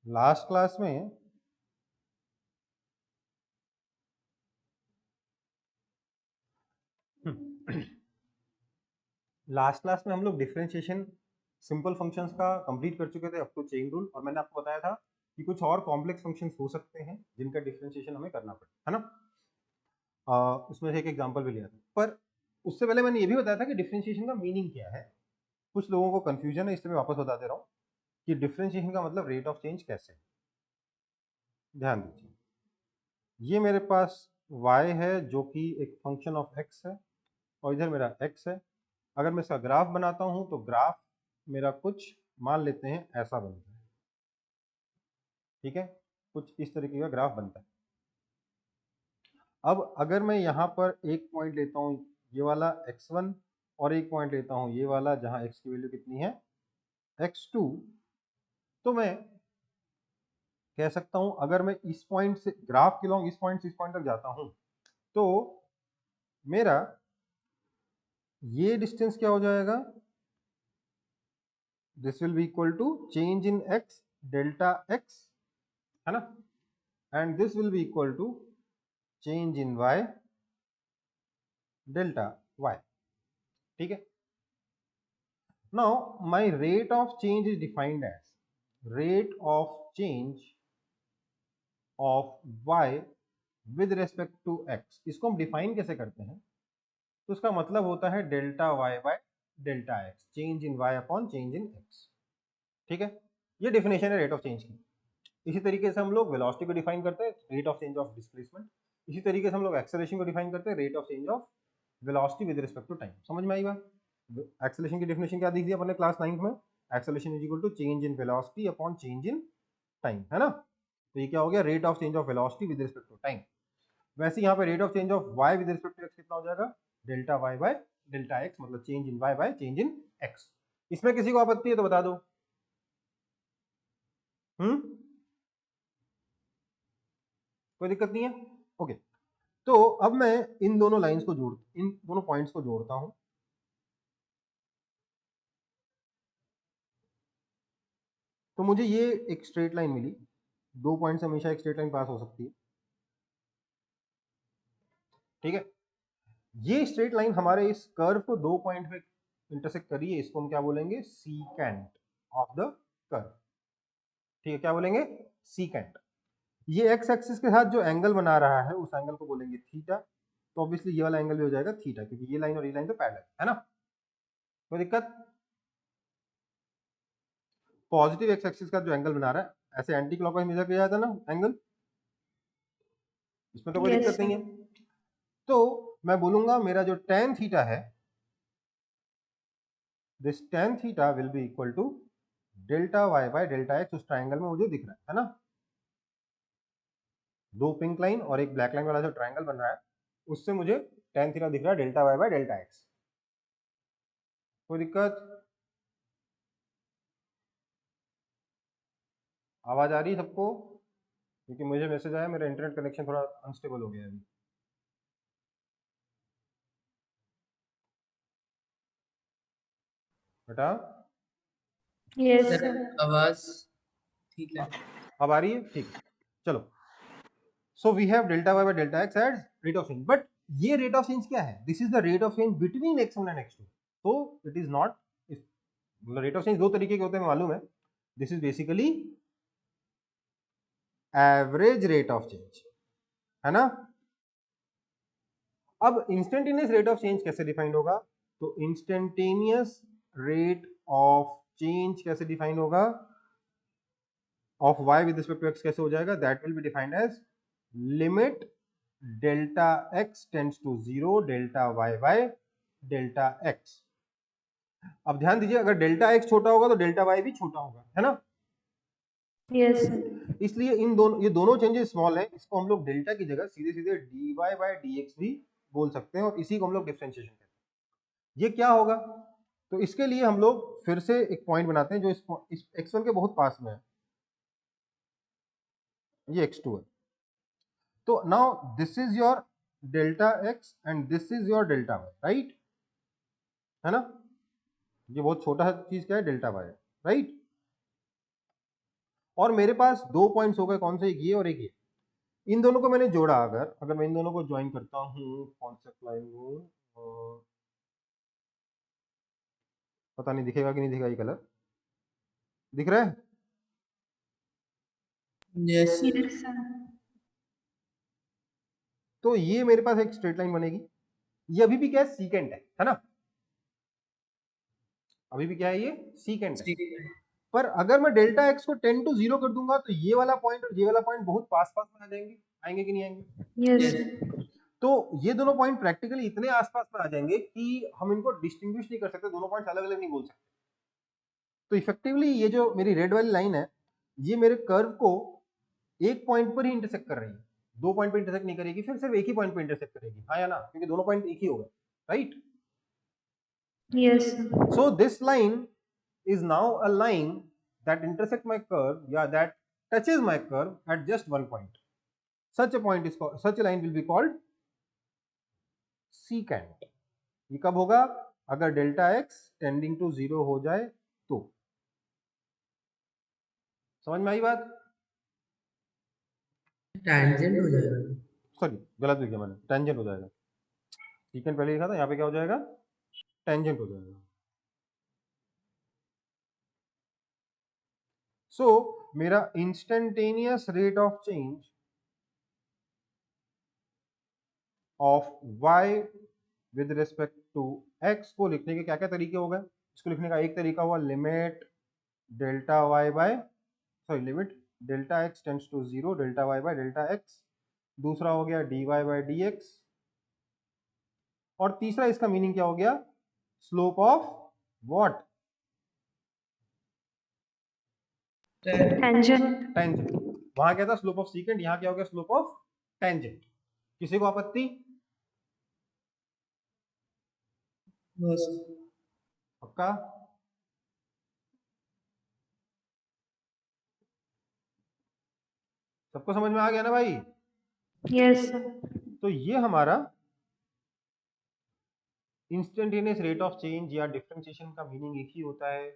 Last class में last class में हम लोग डिफरेंशिएशन सिंपल फंक्शंस का कंप्लीट कर चुके थे अप टू चेन रूल, और मैंने आपको बताया था कि कुछ और कॉम्प्लेक्स फंक्शंस हो सकते हैं जिनका डिफरेंशिएशन हमें करना पड़े, है ना। उसमें से एक एग्जांपल भी लिया था, पर उससे पहले मैंने ये भी बताया था कि डिफरेंशिएशन का मीनिंग क्या है। कुछ लोगों को कंफ्यूजन है, इसलिए मैं वापस बता दे रहा हूँ कि डिफरेंशिएशन का मतलब रेट ऑफ चेंज कैसे है। ध्यान दीजिए, ये मेरे पास y है जो कि एक फंक्शन ऑफ x है, और इधर मेरा x है। अगर मैं इसका ग्राफ बनाता हूं तो ग्राफ मेरा कुछ मान लेते हैं ऐसा बनता है, ठीक है, कुछ इस तरीके का ग्राफ बनता है। अब अगर मैं यहाँ पर एक पॉइंट लेता हूँ ये वाला x1, और एक पॉइंट लेता हूँ ये वाला जहाँ x की वैल्यू कितनी है x2, तो मैं कह सकता हूँ अगर मैं इस पॉइंट से ग्राफ के लॉन्ग इस पॉइंट से इस पॉइंट तक जाता हूँ तो मेरा ये डिस्टेंस क्या हो जाएगा, this will be equal to change in x delta x, है ना, and this will be equal to change in y delta y, ठीक है। Now my rate of change is defined as rate of change of y with respect to x। इसको हम define कैसे करते हैं, तो उसका मतलब होता है delta y by delta x, change in y upon change in x, ठीक है। ये डेफिनेशन है रेट ऑफ चेंज की। इसी तरीके से हम लोग वेलोसिटी को डिफाइन करते हैं rate of change of displacement. इसी तरीके से हम लोग एक्सेलरेशन को डिफाइन करते हैं rate of change of velocity with respect to time. समझ में आई बात। एक्सेलरेशन की डेफिनेशन क्या दी थी अपने क्लास 9 में, acceleration is equal to change in velocity upon change in time, है ना। तो ये क्या हो गया, rate of change of velocity with respect to time. वैसे यहाँ पे rate of change of y with respect to x कितना हो जाएगा, delta y by delta x, मतलब change in y by change in x। इसमें किसी को आपत्ति है तो बता दो। कोई दिक्कत नहीं है, ओके। तो अब मैं इन दोनों लाइंस को इन दोनों पॉइंट्स को जोड़ता हूं, तो मुझे ये एक स्ट्रेट लाइन मिली। दो पॉइंट से हमेशा एक स्ट्रेट लाइन पास हो सकती है, ठीक है। ये स्ट्रेट लाइन हमारे इस कर्व को दो पॉइंट पे इंटरसेक्ट करी है, इसको हम क्या बोलेंगे, सीकेंट ऑफ द कर्व, ठीक है। क्या बोलेंगे, सीकेंट। ये एक्स एक्सिस के साथ जो एंगल बना रहा है उस एंगल को बोलेंगे थीटा। तो ऑब्वियसली ये वाला एंगल भी हो जाएगा थीटा, क्योंकि ये लाइन और ये लाइन तो पैरेलल है ना। कोई दिक्कत, पॉजिटिव एक्स एक्सिस का जो एंगल बना रहा है ऐसे एंटी क्लॉकवाइज मेजर किया जाता है ना एंगल, इसमें तो कोई Yes, दिक्कत sir. नहीं है। तो मैं बोलूंगा मेरा जो tan थीटा है, this tan theta will be equal to delta y by delta x। उस ट्राइंगल में मुझे दिख रहा है ना, दो पिंक लाइन और एक ब्लैक लाइन वाला जो ट्राइंगल बन रहा है उससे मुझे tan थीटा दिख रहा है delta y by delta x। कोई दिक्कत, आवाज आ रही है सबको, क्योंकि मुझे मैसेज आया मेरा इंटरनेट कनेक्शन थोड़ा अनस्टेबल हो गया है अभी। बेटा Yes, सर sir. आवाज ठीक है। अब आ रही है, ठीक। चलो, so we have delta y by delta x as rate of change, but ये रेट ऑफ चेंज क्या है, this is the rate of change between x1 and x2। तो इट इज नॉट, मतलब रेट ऑफ चेंज दो तरीके के होते हैं मालूम है, this is basically average rate of change, है ना। अब इंस्टेंटेनियस रेट ऑफ चेंज कैसे डिफाइंड होगा, तो इंस्टेंटेनियस रेट ऑफ चेंज कैसे डिफाइंड होगा, of y with respect to x कैसे हो जाएगा, that will be defined as limit delta x tends to 0 delta y by delta x। अब ध्यान दीजिए, अगर डेल्टा x छोटा होगा तो डेल्टा y भी छोटा होगा, है ना। Yes, sir. इसलिए ये दोनों चेंजेस स्मॉल है, इसको हम लोग डेल्टा की जगह सीधे सीधे dy बाय dx भी बोल सकते हैं, और इसी को हम लोग डिफरेंशिएशन कहते हैं। ये क्या होगा, तो इसके लिए हम लोग फिर से एक पॉइंट बनाते हैं जो इस x1 के बहुत पास में है, ये x2 है। तो now this is your delta x and this is your delta y, right, है ना। ये बहुत छोटा चीज क्या है, डेल्टा y है, राइट। और मेरे पास 2 पॉइंट्स हो गए, कौन से, एक ये और एक ये। इन दोनों को मैंने जोड़ा, अगर मैं इन दोनों को ज्वाइन करता हूँ, कॉन्सेप्ट लाइन को, पता नहीं दिखेगा कि नहीं दिखेगा, ये कलर दिख रहा है? Yes Yes, sir. तो ये मेरे पास एक स्ट्रेट लाइन बनेगी। ये अभी भी क्या है, सीकेंट है ना, अभी भी क्या है, ये सीकेंट है। पर अगर मैं डेल्टा एक्स को 10 to 0 कर दूंगा तो ये वाला पॉइंट और ये वाला पॉइंट बहुत पास पास में आ जाएंगे, आएंगे कि नहीं आएंगे? Yes, yes sir. तो ये दोनों पॉइंट प्रैक्टिकली इतने आसपास में आ जाएंगे कि हम इनको डिस्टिंग्विश नहीं कर सकते, दोनों पॉइंट्स अलग अलग नहीं बोल सकते। तो इफेक्टिवली ये जो मेरी रेड वाली लाइन है, ये मेरे कर्व को एक पॉइंट पर ही इंटरसेक्ट कर रही है, 2 पॉइंट पर इंटरसेक्ट नहीं करेगी, फिर सिर्फ एक ही पॉइंट पर इंटरसेक्ट करेगी, हाँ या ना, क्योंकि दोनों पॉइंट एक ही हो गए, right? Yes, sir. So this line is now a line that intersect my curve, yeah, that touches my curve at just one point. Such a point is called, such a line will be called secant. ये कब होगा? अगर delta x tending to 0 हो जाए तो। समझ में आई बात? टैंजेंट हो जाएगा। सॉरी, गलत लिख दिया मैंने, टेंजेंट हो जाएगा। secant पहले लिखा था, यहाँ पे क्या हो जाएगा, टेंजेंट हो जाएगा। सो मेरा instantaneous rate of change of y with respect to x को लिखने के क्या क्या तरीके हो गए? इसको लिखने का एक तरीका हुआ limit delta y by, sorry, limit delta x tends to 0 delta y by delta x। दूसरा हो गया dy बाय dx। और तीसरा इसका मीनिंग क्या हो गया, slope of what, Tangent. Tangent. वहां क्या था, स्लोप ऑफ सीकेंट, यहाँ क्या हो गया, स्लोप ऑफ टेंजेंट। किसी को आपत्ति? बस पक्का? सबको समझ में आ गया ना भाई? Yes, sir. तो ये हमारा इंस्टेंटेनियस रेट ऑफ चेंज या डिफरेंशिएशन का मीनिंग एक ही होता है,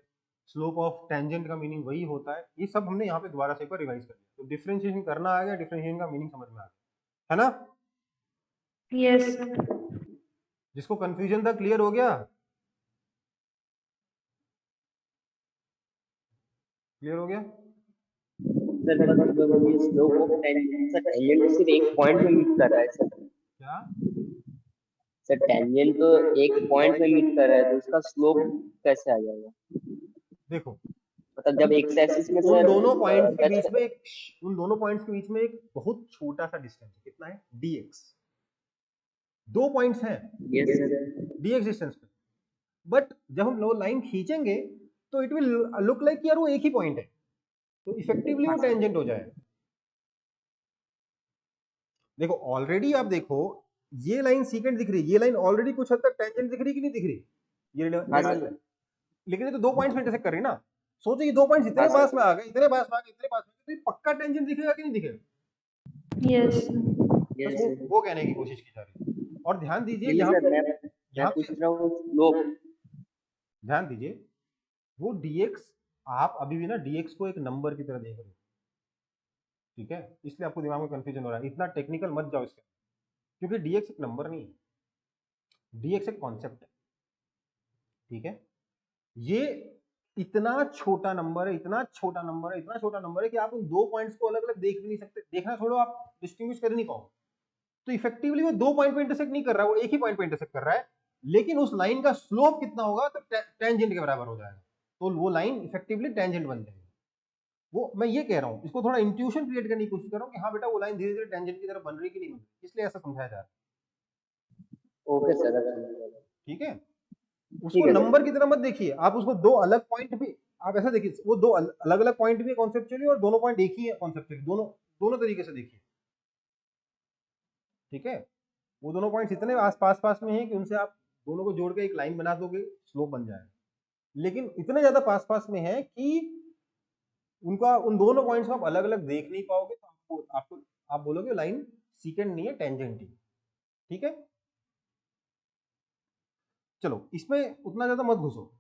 स्लोप ऑफ टेंजेंट का मीनिंग वही होता है। ये सब हमने यहाँ पे दोबारा से एक बार रिवाइज कर लिया, तो डिफरेंशिएशन करना आ गया, डिफरेंशिएशन का मीनिंग समझ में आ गया, है ना? Yes, sir. जिसको कंफ्यूजन था क्लियर हो गया? क्लियर हो गया? सर मतलब ये slope of tangent, sir tangent तो सिर्फ एक पॉइंट में मीट कर रहा है सर। क्या? सर टेंजेंट तो एक पॉइंट में मीट कर रहा है, तो उसका स्लोप कैसे आ जाएगा? देखो, मतलब जब एक्स एक्सिस में उन सर दोनों पॉइंट्स के टच बीच में एक, उन दोनों पॉइंट्स के बीच में एक बहुत छोटा सा डिस्टेंस है, कितना है, dx। दो पॉइंट्स हैं यस सर dx डिस्टेंस पे, बट जब हम लाइन खींचेंगे तो इट विल लुक लाइक यार वो एक ही पॉइंट है, तो इफेक्टिवली वो टेंजेंट हो जाएगा। देखो ऑलरेडी आप देखो, ये लाइन सीकेंट दिख रही है, ये लाइन ऑलरेडी कुछ हद तक टेंजेंट दिख रही है कि नहीं दिख रही? ये हाँ सर। लेकिन ये तो दो पॉइंट्स में इंटरसेक्ट कर रही है ना। सोचो ये दो पॉइंट्स इतने हाँ पास सर। में आ गए, इतने पास में आ गए, इतने पास में, तो ये पक्का टेंजेंट दिखेगा कि नहीं दिखेगा? Yes, sir. बस यस सर। वो कहने की कोशिश की जा रही है। और ध्यान दीजिए नहीं यहाँ सर, पे, मैं यहाँ पूछ पे रहा हूँ स्लोप। ध्यान दीजिए, वो dx आप अभी भी ना dx को एक नंबर की तरह देख रहे हो, ठीक है? इसलिए आपको दिमाग में कंफ्यूजन हो रहा है, इतना टेक्निकल मत जाओ इसके, क्योंकि dx एक नंबर नहीं है, dx एक कॉन्सेप्ट है, ठीक है? ये इतना छोटा नंबर है, इतना छोटा नंबर है, इतना छोटा नंबर है कि आप उन दो पॉइंट्स को अलग अलग देख भी नहीं सकते, देखना छोड़ो, आप डिस्टिंग्विश कर ही नहीं पाओगे। तो इफेक्टिवली वो दो पॉइंट पे इंटरसेक्ट नहीं कर रहा है, वो एक ही पॉइंट पे इंटरसेक्ट कर रहा है, लेकिन उस लाइन का स्लोप कितना होगा, तो टेंजेंट के बराबर हो जाएगा, तो वो लाइन इफेक्टिवली टेंजेंट बन जाएगी। वो मैं ये कह रहा हूँ, इसको थोड़ा इंट्यूशन क्रिएट करने की कोशिश कर रहा हूँ कि हाँ बेटा वो लाइन धीरे धीरे टेंजेंट की तरफ बन रही कि नहीं बन रही, इसलिए ऐसा समझाया जा रहा है, ओके सर, अब समझ गया। ठीक है? उसको ठीक है सर। नंबर की तरह मत देखिए, आप उसको दो अलग पॉइंट भी, आप ऐसा देखिए, वो दो अलग अलग पॉइंट भी है कॉन्सेप्चुअली, और दोनों पॉइंट एक ही है कॉन्सेप्चुअली, दोनों दोनों तरीके से देखिए, ठीक है? वो दोनों पॉइंट्स इतने आस पास पास में हैं कि उनसे आप दोनों को जोड़ के एक लाइन बना दोगे, स्लोप बन जाएगा, लेकिन इतने ज्यादा पास पास में है कि उनका, उन दोनों पॉइंट्स को आप अलग अलग देख नहीं पाओगे, तो आपको आप बोलोगे लाइन सीकेंट नहीं है, टेंजेंट ही, ठीक है? चलो इसमें उतना ज्यादा मत घुसो,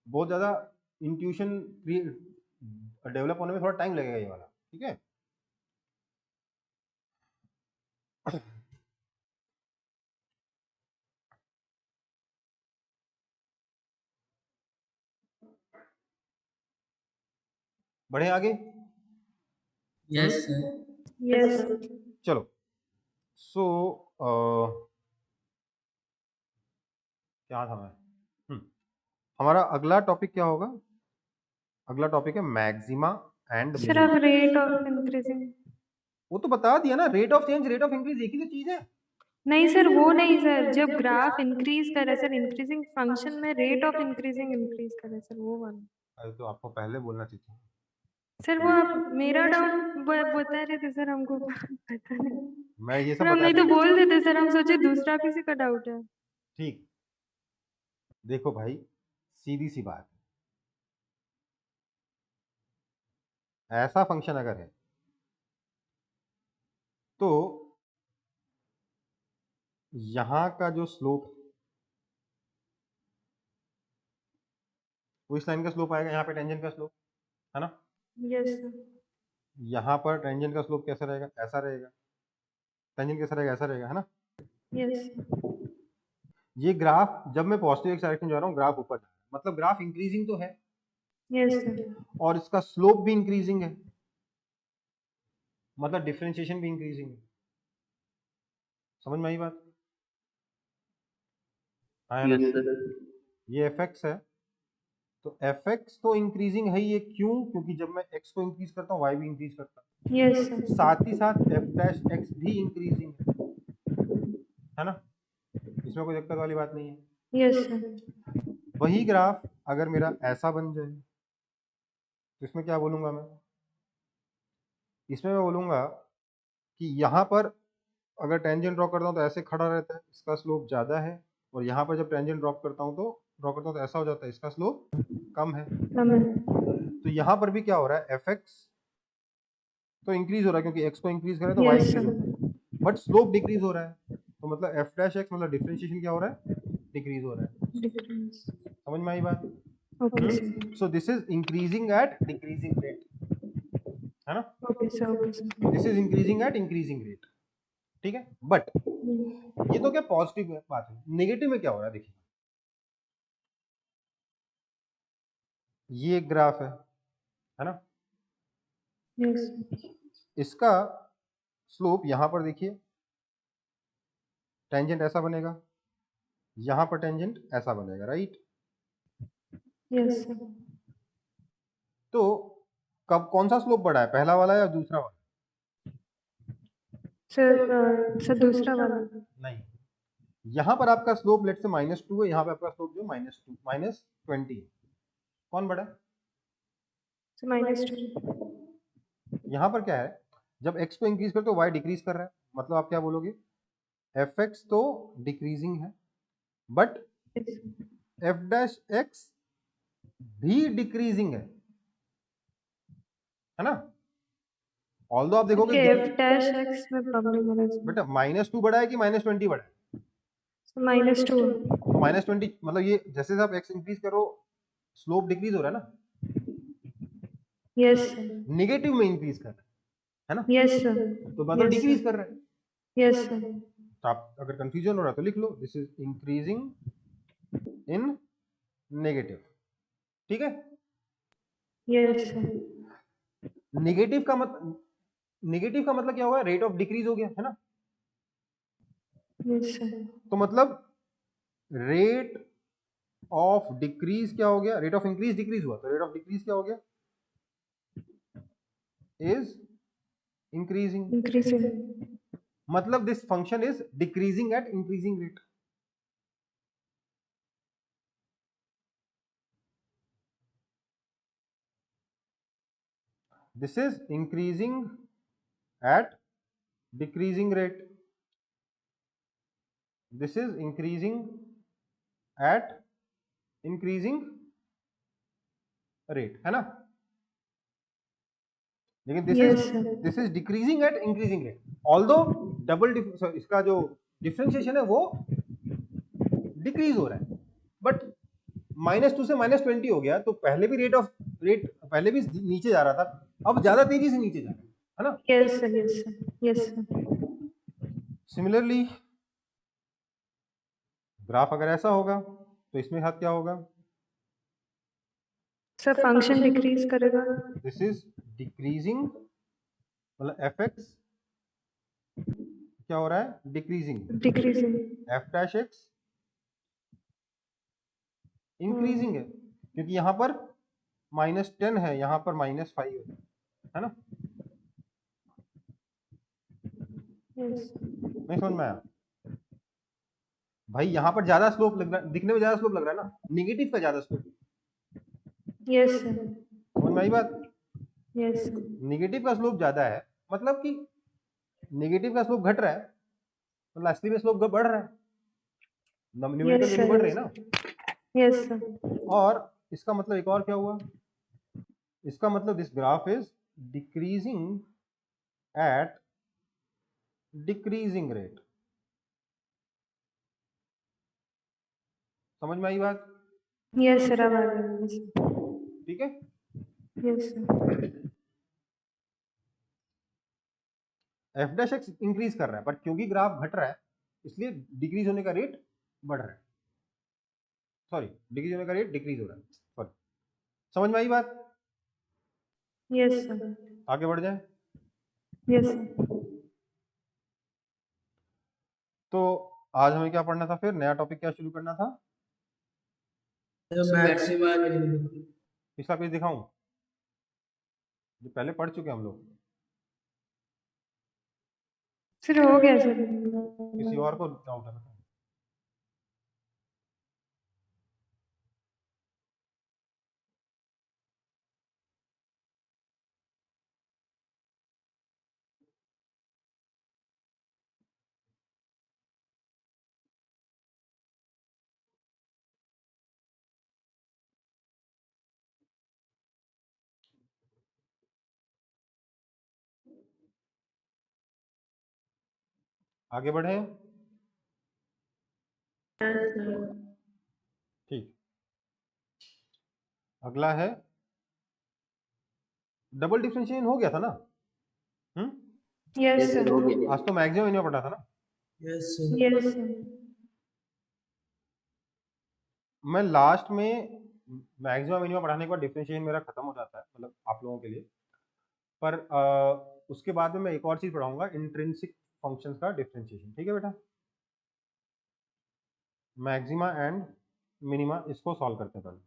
बहुत ज्यादा इंट्यूशन डेवलप होने में थोड़ा टाइम लगेगा ये वाला, ठीक है। बढ़े आगे। Yes, sir. Yes. चलो, सो क्या था मैं, हमारा अगला टॉपिक क्या होगा? अगला टॉपिक है मैक्सिमा एंड Sir, अब rate of increasing. वो तो बता दिया ना, rate of change rate of increase एक ही तो चीज है। नहीं सर, वो नहीं सर, जब ग्राफ इंक्रीज कर रहा है सर, इंक्रीजिंग फंक्शन में रेट ऑफ इंक्रीजिंग इंक्रीज कर रहा है सर, वो वाला। अरे तो आपको पहले बोलना चाहिए। सर वो आप मेरा डाउट बता रहे थे सर, हमको पता नहीं। मैं ये सब सर हम बता नहीं तो बोल देते सर, हम सोचे दूसरा किसी का डाउट है। ठीक, देखो भाई, सीधी सी बात, ऐसा फंक्शन अगर है तो यहां का जो स्लोप, वो इस लाइन का स्लोप आएगा, यहाँ पे टेंजेंट का स्लोप है ना। Yes sir. यहाँ पर टेंजेंट का स्लोप कैसा रहेगा? ऐसा रहेगा। टेंजेंट कैसा रहेगा? ऐसा रहेगा, है ना। यस ये ग्राफ जब मैं पॉजिटिव एक्स डायरेक्शन जा रहा हूँ, ग्राफ ऊपर जा रहा है, मतलब ग्राफ इंक्रीजिंग तो है यस सर। और इसका स्लोप भी इंक्रीजिंग है, मतलब डिफरेंशिएशन भी इंक्रीजिंग है। समझ में आई बात? हाँ है ना? Yes, sir. ये एफ एक्स है, तो एफ एक्स तो इंक्रीजिंग है ही। ये क्यों? क्योंकि जब मैं एक्स को इंक्रीज करता हूँ, वाई भी इंक्रीज करता है। Yes sir. साथ ही साथ एफ डैश एक्स भी इंक्रीजिंग है ना। इसमें कोई दिक्कत वाली बात नहीं है। Yes sir. वही ग्राफ अगर मेरा ऐसा बन जाए तो इसमें क्या बोलूंगा मैं? इसमें मैं बोलूंगा कि यहाँ पर अगर टेंजेंट ड्रॉ करता हूँ तो ऐसे खड़ा रहता है, इसका स्लोप ज़्यादा है, और यहाँ पर जब टेंजेंट ड्रॉ करता हूँ तो ऐसा हो जाता है, इसका स्लोप कम है। तो यहाँ पर भी क्या हो रहा है? एफ एक्स तो इंक्रीज हो रहा है क्योंकि एक्स को इंक्रीज करें तो वाई यस इंक्रीज हो सर। रहा है, बट स्लोप डिक्रीज हो रहा है। तो मतलब एफ डैश एक्स मतलब डिफरेंशिएशन क्या हो रहा है? डिक्रीज हो रहा है। समझ में आई बात? Okay sir. So this is increasing at decreasing rate, है ना। Okay sir. Okay sir. This is increasing at increasing rate, ठीक है। बट ये तो क्या पॉजिटिव बात है। नेगेटिव में क्या हो रहा है? देखिए, ये एक ग्राफ है ना। यस इसका स्लोप यहाँ पर देखिए, टेंजेंट ऐसा बनेगा, यहाँ पर टेंजेंट ऐसा बनेगा, राइट। यस तो कब कौन सा स्लोप बढ़ा है, पहला वाला या दूसरा वाला? सर, सर दूसरा वाला। नहीं, यहाँ पर आपका स्लोप लेट से -2 है, यहाँ पे आपका स्लोप जो -20 है। कौन बढ़ा है? -2। यहाँ पर क्या है, जब x को इंक्रीज करते हो y डिक्रीज कर रहा है, मतलब आप क्या बोलोगे? एफ एक्स तो डिक्रीजिंग है, बट एफ डैश एक्स भी डिक्रीजिंग है ना। ऑल्दो आप देखोगे एफ डैश एक्स में प्रॉब्लम हो रहा है बेटा, -2 बढ़ा है कि -20 बढ़ा है? -2। -20 मतलब ये जैसे आप x इंक्रीज करो स्लोप डिक्रीज हो रहा है ना, यस नेगेटिव में इंक्रीज कर रहा है ना। Yes sir. तो मतलब डिक्रीज कर रहा है। Yes sir. तो आप अगर कंफ्यूजन हो रहा है तो लिख लो, this is increasing in negative, ठीक है। Yes sir. नेगेटिव का मतलब क्या हुआ? रेट ऑफ डिक्रीज हो गया, है ना। Yes sir. तो मतलब रेट ऑफ डिक्रीज क्या हो गया? रेट ऑफ इंक्रीज डिक्रीज हुआ, तो रेट ऑफ डिक्रीज क्या हो गया? Is increasing. मतलब this function is decreasing at increasing rate. This is increasing at decreasing rate. This is increasing at increasing rate, है ना। लेकिन this is decreasing at increasing rate. Although इसका जो differentiation है वो डिक्रीज हो रहा है, बट -2 से -20 हो गया, तो पहले भी रेट पहले भी नीचे जा रहा था, अब ज्यादा तेजी से नीचे जा रहा है ना। Yes sir, yes sir, yes sir. Similarly graph अगर ऐसा होगा तो इसमें हाथ क्या होगा? सर फंक्शन डिक्रीज करेगा। दिस इज डिक्रीजिंग, मतलब एफ एक्स क्या हो रहा है? Decreasing. Decreasing. F dash x increasing है, क्योंकि यहाँ पर -10 है, यहाँ पर -5 है ना। यस नहीं समझ में आया भाई? यहाँ पर ज्यादा स्लोप लग रहा है, दिखने में ज्यादा स्लोप लग रहा है ना, निगेटिव का ज्यादा स्लोप। यस सर, समझ में आई बात? यस सर, निगेटिव का स्लोप ज्यादा है, मतलब कि निगेटिव का स्लोप घट रहा है, मतलब असली में स्लोप बढ़ रहा है, न्यूमेरिकल यस वैल्यू बढ़ रही सर, है ना। Yes sir. और इसका मतलब एक और क्या हुआ? इसका मतलब this graph is decreasing eight decreasing rate. समझ में आई बात? यस सर, अब आ गया। ठीक है। Yes sir, F dash x increase कर रहा है, पर क्योंकि ग्राफ घट रहा है इसलिए डिक्रीज होने का रेट बढ़ रहा है, सॉरी डिक्रीज होने का रेट डिक्रीज हो रहा है, सॉरी। समझ में आई बात? यस सर, आगे बढ़ जाए। Yes sir. तो आज हमें क्या पढ़ना था? फिर नया टॉपिक क्या शुरू करना था? मैक्सिमा। पिछला पेज दिखाऊं जो पहले पढ़ चुके हम लोग? सर हो गया सर। किसी और को डाउट है? आगे बढ़े। ठीक, अगला है डबल डिफरेंशिएशन। हो गया था ना? यस यस सर, सर, हो गया। आज तो मैक्सिमम इन्हें पढ़ा था ना। Yes yes sir. मैं लास्ट में मैक्सिमम मिनिमम पढ़ाने के बाद डिफरेंशिएशन मेरा खत्म हो जाता है, मतलब आप लोगों के लिए। पर उसके बाद में मैं एक और चीज पढ़ाऊंगा, इंट्रिंसिक फंक्शंस का डिफरेंशिएशन। ठीक है बेटा? मैक्सिमा एंड मिनिमा, इसको सॉल्व करते हैं पहले,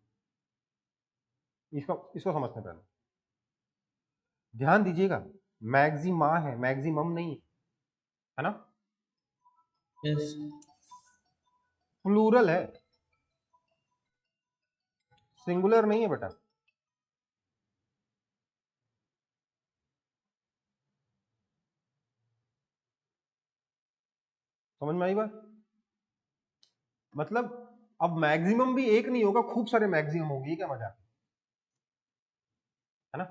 इसको समझते हैं पहले। ध्यान दीजिएगा, मैक्सिमा है, मैक्सिमम नहीं है ना। यस प्लूरल है, सिंगुलर नहीं है बेटा। समझ में आई बात? मतलब अब मैक्सिमम भी एक नहीं होगा, खूब सारे मैक्सिमम होंगे, क्या मजा है ना?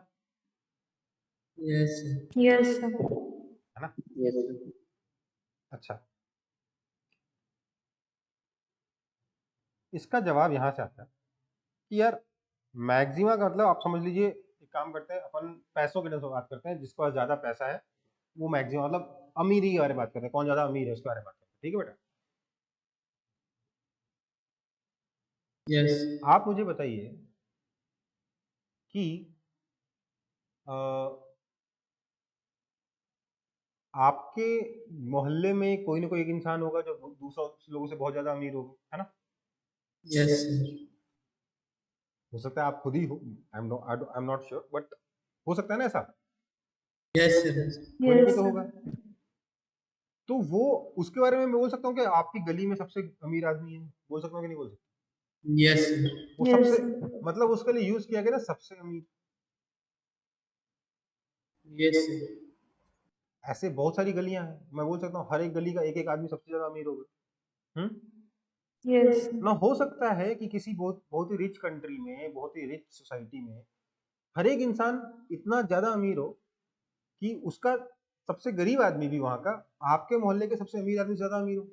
यस यस सर, है ना? यस सर, अच्छा, इसका जवाब यहां से आता है कि यार मैक्सिमा का मतलब आप समझ लीजिए, एक काम करते हैं अपन, पैसों के बात करते हैं, जिसके पास ज्यादा पैसा है वो मैक्सिमम, मतलब अमीरी के बारे में बात करते हैं, कौन ज्यादा अमीर है उसके बारे में बात करते हैं। ठीक है बेटा? यस आप मुझे बताइए कि अ, आपके मोहल्ले में कोई ना कोई एक इंसान होगा जो दूसरों लोगों से बहुत ज्यादा अमीर होगा, है ना? यस हो सकता है आप खुद ही हो, I am not sure, but हो सकता है ना ऐसा, यस कोई ना कोई यस तो सर, होगा। तो वो, उसके बारे में मैं बोल सकता हूँ कि आपकी गली में सबसे अमीर आदमी है, बोल सकता हूँ कि नहीं बोल सकता? यस वो यस सबसे, सर, मतलब उसके लिए यूज किया गया ना सबसे अमीर। यस ऐसे बहुत सारी गलियां हैं, मैं बोल सकता हूँ हर एक गली का एक एक आदमी सबसे ज्यादा अमीर होगा। यस ना हो सकता है कि किसी बहुत बहुत ही रिच कंट्री में, बहुत ही रिच सोसाइटी में हर एक इंसान इतना ज्यादा अमीर हो कि उसका सबसे गरीब आदमी भी वहां का आपके मोहल्ले के सबसे अमीर आदमी से ज्यादा अमीर हो।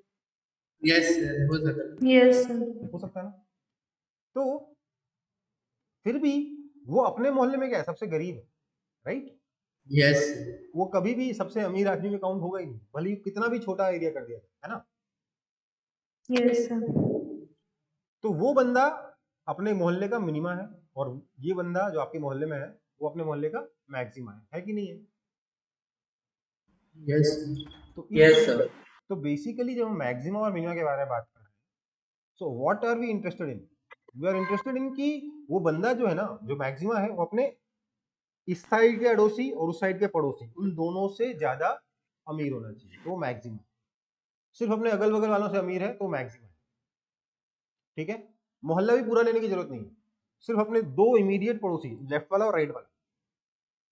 यस हो सकता यस सर, हो सकता है ना? तो फिर भी वो अपने मोहल्ले में क्या है, सबसे गरीब है, राइट? yes, वो कभी भी सबसे अमीर आदमी में काउंट होगा ही नहीं, भले ही कितना भी छोटा एरिया कर दिया है ना। Yes sir. तो वो बंदा अपने मोहल्ले का मिनिमा है, और ये बंदा जो आपके मोहल्ले में है वो अपने मोहल्ले का मैक्सिमा है कि नहीं है? yes, तो Yes, sir. तो बेसिकली जब हम मैक्सिमा और मिनिमा के बारे में बात कर रहे हैं, so what are we interested in? We are interested in कि वो बंदा जो है ना, जो मैक्सिमा है, वो अपने इस साइड के अड़ोसी और उस साइड के पड़ोसी, उन दोनों से ज्यादा अमीर होना चाहिए, तो वो मैक्सिमा। सिर्फ अपने अगल बगल वालों से अमीर है तो मैक्सिमा है, ठीक है? मोहल्ला भी पूरा लेने की जरूरत नहीं है, सिर्फ अपने दो इमीडिएट पड़ोसी, लेफ्ट वाला और राइट वाला,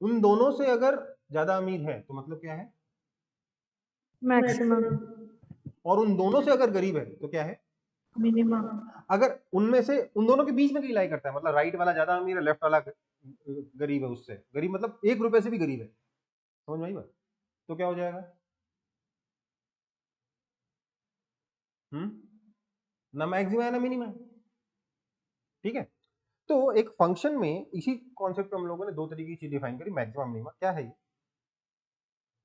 उन दोनों से अगर ज्यादा अमीर है तो मतलब क्या है? मैक्सिमम। और उन दोनों से अगर गरीब है तो क्या है? मिनिमम। अगर उनमें से उन दोनों के बीच में कहीं लाई करता है, मतलब राइट वाला ज्यादा अमीर है, लेफ्ट वाला गरीब है, उससे गरीब मतलब 1 रुपए से भी गरीब है, समझ में आई बात? तो क्या हो जाएगा? ना मैक्सिमा है ना मिनिमा है, ठीक है? तो एक फंक्शन में इसी कॉन्सेप्ट पे हम लोगों ने दो तरीके की चीज डिफाइन करी, मैक्सिमा मिनिमा क्या है ये?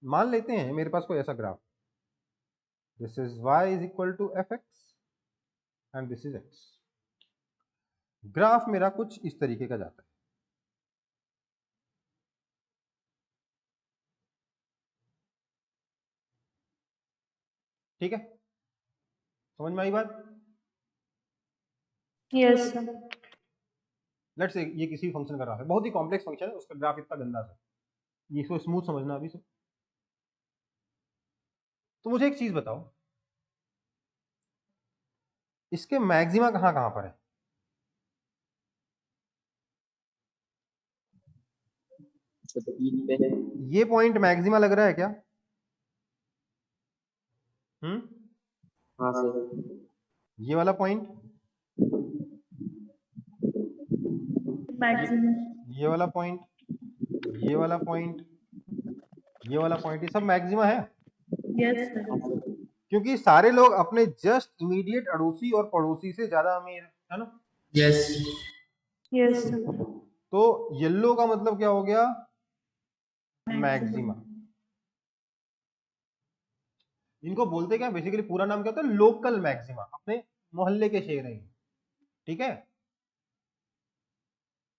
मान लेते हैं मेरे पास कोई ऐसा graph, this is y is equal to F X and this is x। Graph मेरा कुछ इस तरीके का जाता है, ठीक है? समझ में आई बात? Yes sir. लेट्स से ये किसी फंक्शन का ग्राफ है, बहुत ही कॉम्प्लेक्स फंक्शन है, उसका ग्राफ इतना गंदा सा, ये इसको स्मूथ समझना अभी से। तो मुझे एक चीज बताओ, इसके मैक्सिमा कहां कहां पर है? तो पीक पे है। ये पॉइंट मैक्सिमा लग रहा है क्या? हाँ सर। ये वाला पॉइंट, मैक्सिमम। ये वाला पॉइंट, ये वाला पॉइंट, ये वाला पॉइंट, ये सब मैक्सिमा है, यस सर। हाँ सर। क्योंकि सारे लोग अपने जस्ट इमीडिएट अड़ोसी और पड़ोसी से ज्यादा अमीर है ना? yes, yes sir. तो येलो का मतलब क्या हो गया? मैक्सिमा। इनको बोलते क्या बेसिकली, पूरा नाम क्या होता है? लोकल मैक्सिमा, अपने मोहल्ले के शेर हैं, ठीक है?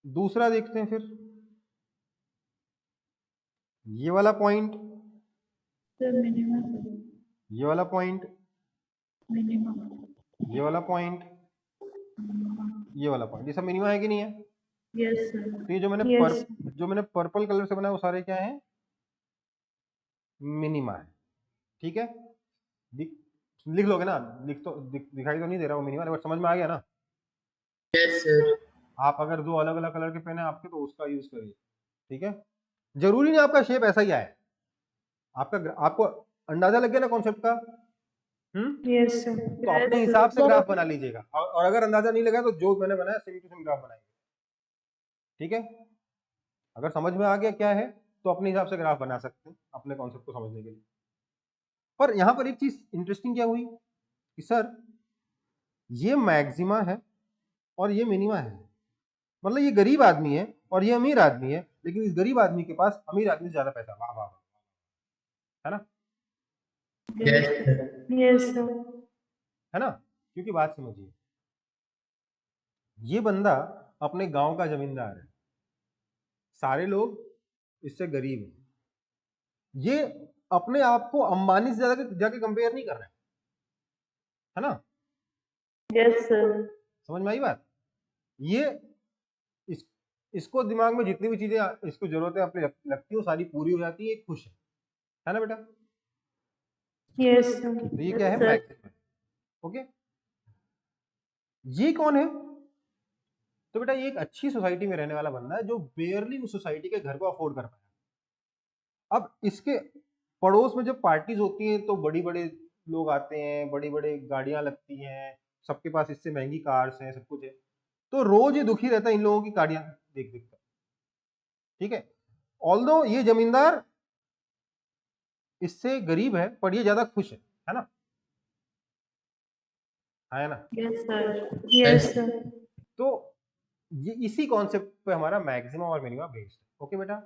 दूसरा देखते हैं फिर, ये वाला पॉइंट, मिनिमम। ये वाला पॉइंट, मिनिमम। ये वाला पॉइंट, ये वाला पॉइंट, ये सब मिनिमा है कि नहीं है? Yes sir. तो ये जो मैंने पर्पल कलर से बनाया वो सारे क्या है? मिनिमा है, ठीक है? लिख लोगे ना? दिखाई तो नहीं दे रहा वो मिनिमा, बट समझ में आ गया ना? yes sir, आप अगर दो अलग अलग कलर के पेन है आपके तो उसका यूज करिए, ठीक है? जरूरी नहीं आपका शेप ऐसा ही आए, आपको अंदाजा लग गया ना कॉन्सेप्ट का? Yes sir. तो अपने हिसाब से ग्राफ बना लीजिएगा, और अगर अंदाजा नहीं लगा तो जो मैंने बनाया सेम टू सेम ग्राफ बनाएंगे, ठीक है? अगर समझ में आ गया क्या है तो अपने हिसाब से ग्राफ बना सकते हैं अपने कॉन्सेप्ट को समझने के लिए। पर यहां पर एक चीज इंटरेस्टिंग क्या हुई कि सर ये मैक्सिमा है और ये मिनिमा है, मतलब ये गरीब आदमी है और ये अमीर आदमी है, लेकिन इस गरीब आदमी के पास अमीर आदमी से ज्यादा पैसा, वाह वाह वाह, है ना? yes sir, yes sir. है ना? क्योंकि बात समझिए, ये बंदा अपने गांव का जमींदार है, सारे लोग इससे गरीब हैं, ये अपने आप को अंबानी से ज्यादा जाके कंपेयर नहीं कर रहे है ना? Yes sir. समझ में आई बात? ये इस इसको दिमाग में जितनी भी चीजें इसको जरूरतें अपनी लगती है वो सारी पूरी हो जाती है, खुश है ना बेटा? Yes sir. तो ये क्या है? मैक्सिमम। ओके, ये कौन है? तो बेटा ये एक अच्छी सोसाइटी में रहने वाला बंदा है जो बेयरली उस सोसाइटी के घर को अफोर्ड कर पाया। अब इसके पड़ोस में जब पार्टीज होती हैं तो बड़ी बड़े लोग आते हैं, बड़ी बड़ी गाड़ियां लगती हैं, सबके पास इससे महंगी कार्स हैं, सब कुछ है, तो रोज ये दुखी रहता है इन लोगों की गाड़ियां देख देख कर, ठीक है? ऑल्दो ये जमींदार इससे गरीब है पर ये ज्यादा खुश है ना? है ना? Yes sir. Yes sir. तो ये इसी कॉन्सेप्ट पे हमारा मैक्सिमम और मिनिमम बेस्ड है। ओके बेटा,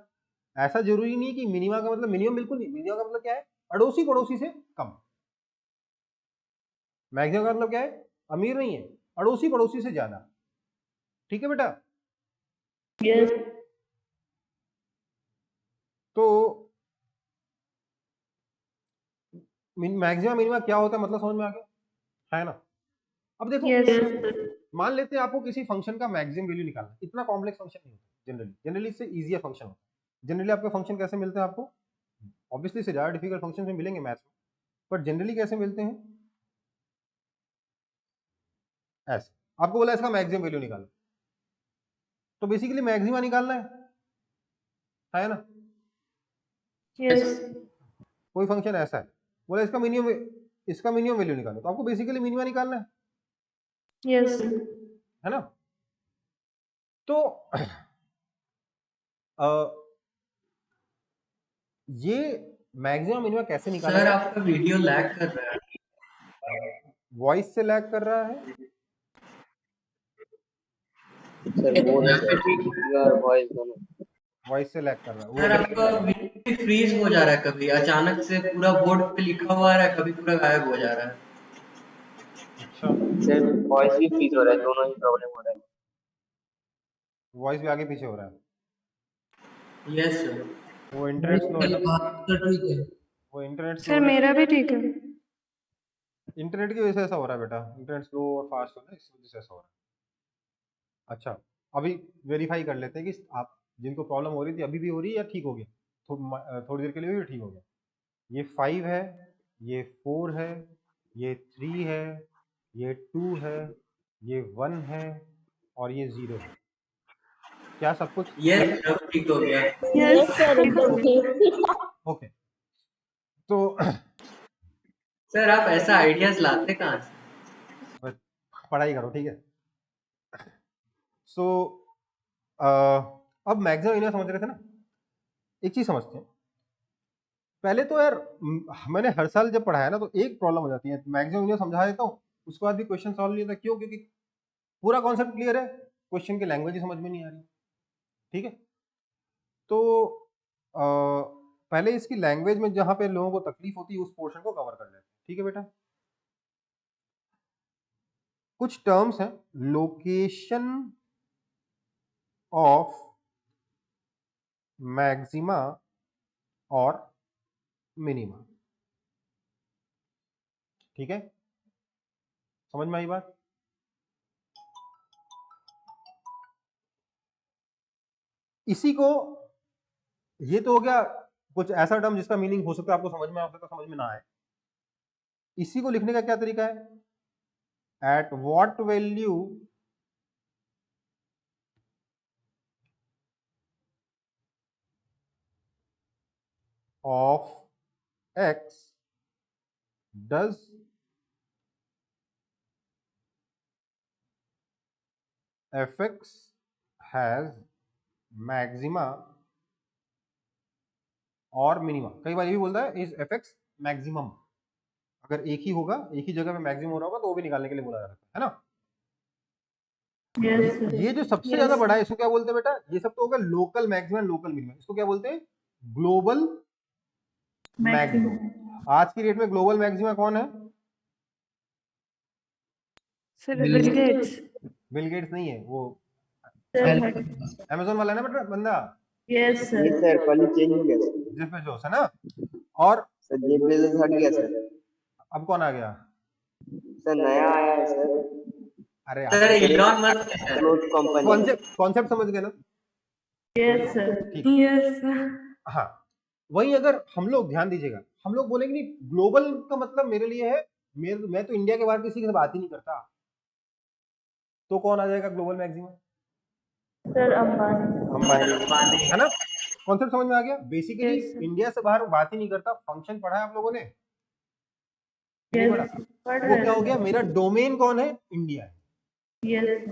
ऐसा जरूरी नहीं कि मिनिमा का मतलब मिनिमम बिल्कुल नहीं, मिनिमम का मतलब क्या है, अड़ोसी पड़ोसी से कम। मैक्सिमम का मतलब क्या है, अमीर नहीं है, अड़ोसी पड़ोसी से ज्यादा। ठीक है बेटा, Yes. तो मैक्सिमम मिनिमम क्या होता है मतलब समझ में आ गया है ना। अब देखो, यस Yes, सर। sir. मान लेते हैं आपको किसी फंक्शन का मैक्सिमम वैल्यू निकालना है, इतना कॉम्प्लेक्स फंक्शन नहीं होता जनरली इससे इजियर फंक्शन होता है। जनरली आपके फंक्शन कैसे मिलते हैं आपको, ऑब्वियसली से ज्यादा डिफिकल्ट फंक्शन में मिलेंगे मैथ्स में, बट जनरली कैसे मिलते हैं, ऐसे आपको बोला इसका मैक्सिमम वैल्यू निकालो, तो बेसिकली मैक्सिमा निकालना है ना। यस कोई फंक्शन ऐसा है, बोला इसका मिनिमम वैल्यू निकालो, तो आपको बेसिकली मिनिमा निकालना यस है ना। तो ये मैक्सिमम मिनिमा कैसे निकाला सर जाए, आपका वीडियो लैग कर रहा है। वॉइस से लैग कर रहा है। सर बोल योर वॉइस दोनों। वॉइस से लैग कर रहा है वो सर अगर आपका वीडियो फ्रीज हो जा रहा है, कभी अचानक से पूरा बोर्ड पे लिखा हुआ आ रहा है, कभी पूरा गायब हो जा रहा है। अच्छा, सर वॉइस भी फ्रीज हो रहा है, दोनों ही प्रॉब्लम हो रहा है। वॉइस भी आगे पीछे हो रहा है, यस सर। वो इंटरनेट स्लो है ना, तो ठीक है। वो इंटरनेट स्लो सर है, मेरा भी ठीक है। इंटरनेट की वजह से ऐसा हो रहा है बेटा, इंटरनेट स्लो और फास्ट हो रहा है, इस वजह से ऐसा हो रहा है। अच्छा, अभी वेरीफाई कर लेते हैं कि आप जिनको प्रॉब्लम हो रही थी अभी भी हो रही है या ठीक हो गया, थोड़ी देर के लिए भी ठीक हो गया। ये 5 है, ये 4 है, ये 3 है, ये 2 है, ये 1 है और ये 0 है। क्या सब कुछ यस सर, अब ठीक हो गया। यस सर ठीक हो गया। ओके। तो सर आप ऐसा आइडियाज लाते कहाँ से? बस पढ़ाई करो, ठीक है। सो अब मैक्सिमम इन्हें समझ रहे थे ना, एक चीज समझते हैं पहले तो यार, मैंने हर साल जब पढ़ाया ना तो एक प्रॉब्लम हो जाती है, मैक्सिमम इन्हें समझा देता हूँ उसके बाद भी क्वेश्चन सॉल्व नहीं होता, क्यों, क्योंकि पूरा कॉन्सेप्ट क्लियर है, क्वेश्चन की लैंग्वेज ही समझ में नहीं आ रही। ठीक है, तो पहले इसकी लैंग्वेज में जहां पे लोगों को तकलीफ होती है उस पोर्शन को कवर कर लेते हैं। ठीक है बेटा, कुछ टर्म्स हैं, लोकेशन ऑफ मैक्सिमा और मिनिमा। ठीक है, समझ में आई बात। इसी को, ये तो हो गया कुछ ऐसा टर्म जिसका मीनिंग हो सकता है आपको समझ में आ सकता है, समझ में ना आए। इसी को लिखने का क्या तरीका है, eight what value of x does fx has maxima और मिनिमा। कई बार ये भी बोलता है इज fx मैक्सिमम, अगर एक ही होगा, एक ही जगह पे मैक्सिमम हो रहा होगा तो वो भी निकालने के लिए बोला जा सकता है ना। Yes sir. ये जो सबसे Yes. ज्यादा बड़ा है इसको क्या बोलते हैं बेटा, ये सब तो होगा लोकल मैक्सिमम लोकल मिनिमम, इसको क्या बोलते हैं, ग्लोबल मैक्सिमम। आज की डेट में ग्लोबल मैक्सिमा कौन है, sir Bill Gates. Bill Gates नहीं है, वो सर अमेजोन वाला है ना बेटा बंदा, यस ये सर। सर कल चेंज हो गया सर। जेफ बेजोस है ना। और सर जेफ बेजोस हट गया सर। अब कौन आ गया, सर नया आया है सर। अरे सर इलॉन मस्क है सर। Close company. कॉन्सेप्ट समझ गए ना। Yes sir. ठीक, यस हाँ, वही अगर हम लोग ध्यान दीजिएगा, हम लोग बोलेंगे नहीं ग्लोबल का मतलब मेरे लिए है, मैं तो इंडिया के बाहर किसी से बात ही नहीं करता, तो कौन आ जाएगा ग्लोबल मैक्सिमम, सर अंबानी। है ना। कॉन्सेप्ट समझ में आ गया। Basically Yes, sir. इंडिया से बाहर बात ही नहीं करता, फंक्शन पढ़ा है आप लोगों ने, नहीं पढ़ा, पढ़ वो रहे क्या हो गया, मेरा डोमेन कौन है, इंडिया है। यस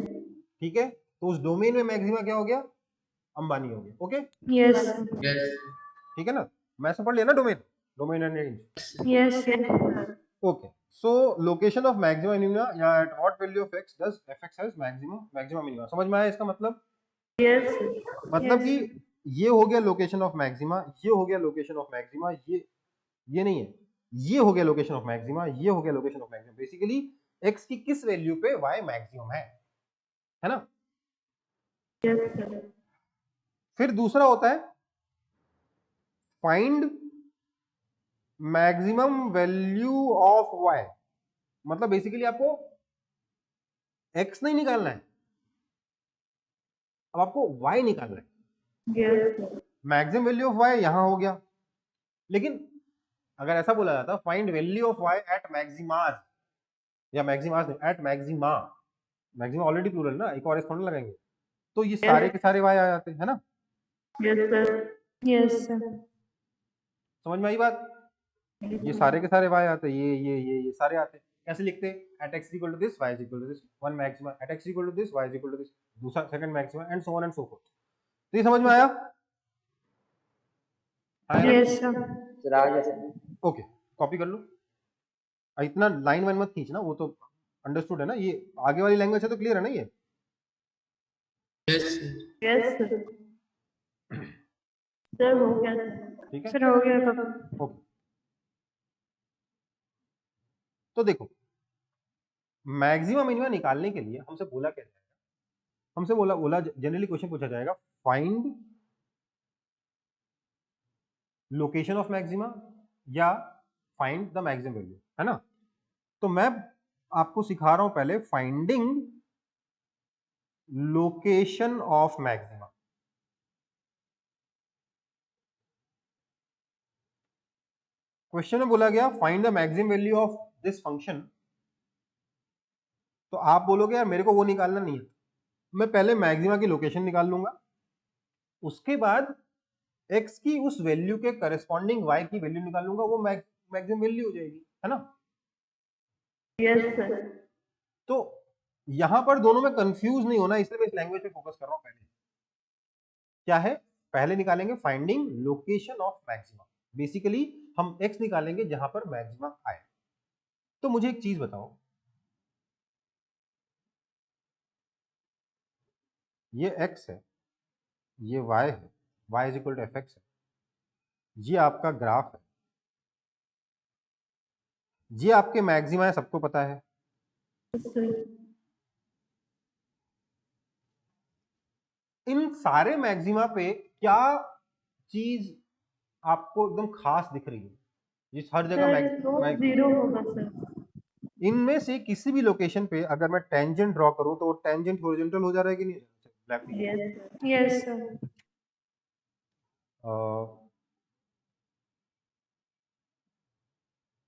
ठीक है, तो उस डोमेन में मैक्सिमा क्या हो गया, अंबानी हो गया। ओके, यस यस ठीक है ना, मैं से पढ़ लिया ना domain, domain and range. Yes okay, so location of maxima minima या at what value of x does fx has maxima minima. समझ में आया इसका मतलब? Yes. मतलब Yes. कि ये हो गया लोकेशन ऑफ मैक्सिमा, ये हो गया लोकेशन ऑफ मैक्सिमा, ये नहीं है, ये हो गया लोकेशन ऑफ मैक्सिमा, ये हो गया location of maxima. Basically x की किस वैल्यू पे y मैक्सिमम है ना? Yes, sir. फिर दूसरा होता है find maximum value of y। मतलब बेसिकली आपको x नहीं निकालना है, अब आपको y निकालना है। Yes, sir. Maximum value of y यहां हो गया, लेकिन अगर ऐसा बोला जाता find value of y at maximas, या मैक्सिमाज नहीं, at maxima, maxima already plural ना, एक और एस थोड़ा लगाएंगे, तो ये सारे के सारे y आ जाते हैं, है ना? Yes, sir. Yes, sir. समझ में आई बात? ये सारे के सारे y आते हैं, ये सारे आते हैं। कैसे लिखते हैं? At x equal to this, y equal to this, one maxima, at x equal to this, y equal to this, दूसरा second maxima, and so on and so forth. तो ये समझ में आया? Yes, sir. सर आ गया sir. Okay, copy कर लो। इतना line wine मत खींचना, वो तो अंडरस्टूड है ना, ये आगे वाली लैंग्वेज है तो क्लियर है ना ये? Yes Yes, sir. सर हो गया ठीक है, सर, हो गया कब? ओके। तो देखो, मैक्सिमम मिनिमम निकालने के लिए हमसे बोला क्या जाएगा? हमसे बोला जनरली क्वेश्चन पूछा जाएगा फाइंड लोकेशन ऑफ मैक्सिमा या फाइंड द मैक्सिमम वैल्यू, है ना? तो मैं आपको सिखा रहा हूं पहले finding location of maxima. Question में बोला गया find the maximum value of this function, तो आप बोलोगे यार मेरे को वो निकालना नहीं है, मैं पहले मैक्सिमा की लोकेशन निकाल लूंगा, उसके बाद x की उस वैल्यू के करस्पॉन्डिंग y की वैल्यू निकाल लूंगा, वो मैक्सिमम वैल्यू हो जाएगी, है ना? Yes sir. तो यहां पर दोनों में कंफ्यूज नहीं होना, इसलिए मैं इस लैंग्वेज पे फोकस कर रहा हूं। पहले क्या है? पहले निकालेंगे finding location of maxima. Basically हम x निकालेंगे जहां पर मैक्सिमा आए। तो मुझे एक चीज बताओ, ये x है, ये y है, y is equal to F X है, ये आपका ग्राफ है, ये आपके मैक्सिमा है, सबको पता है। इन सारे मैक्सिमा पे क्या चीज आपको एकदम खास दिख रही है, जिस हर जगह जीरो होगा सर। इनमें से किसी भी लोकेशन पे अगर मैं टेंजेंट ड्रॉ करूं तो वो टेंजेंट हॉरिजॉन्टल हो जा रहा है कि नहीं? Yes sir.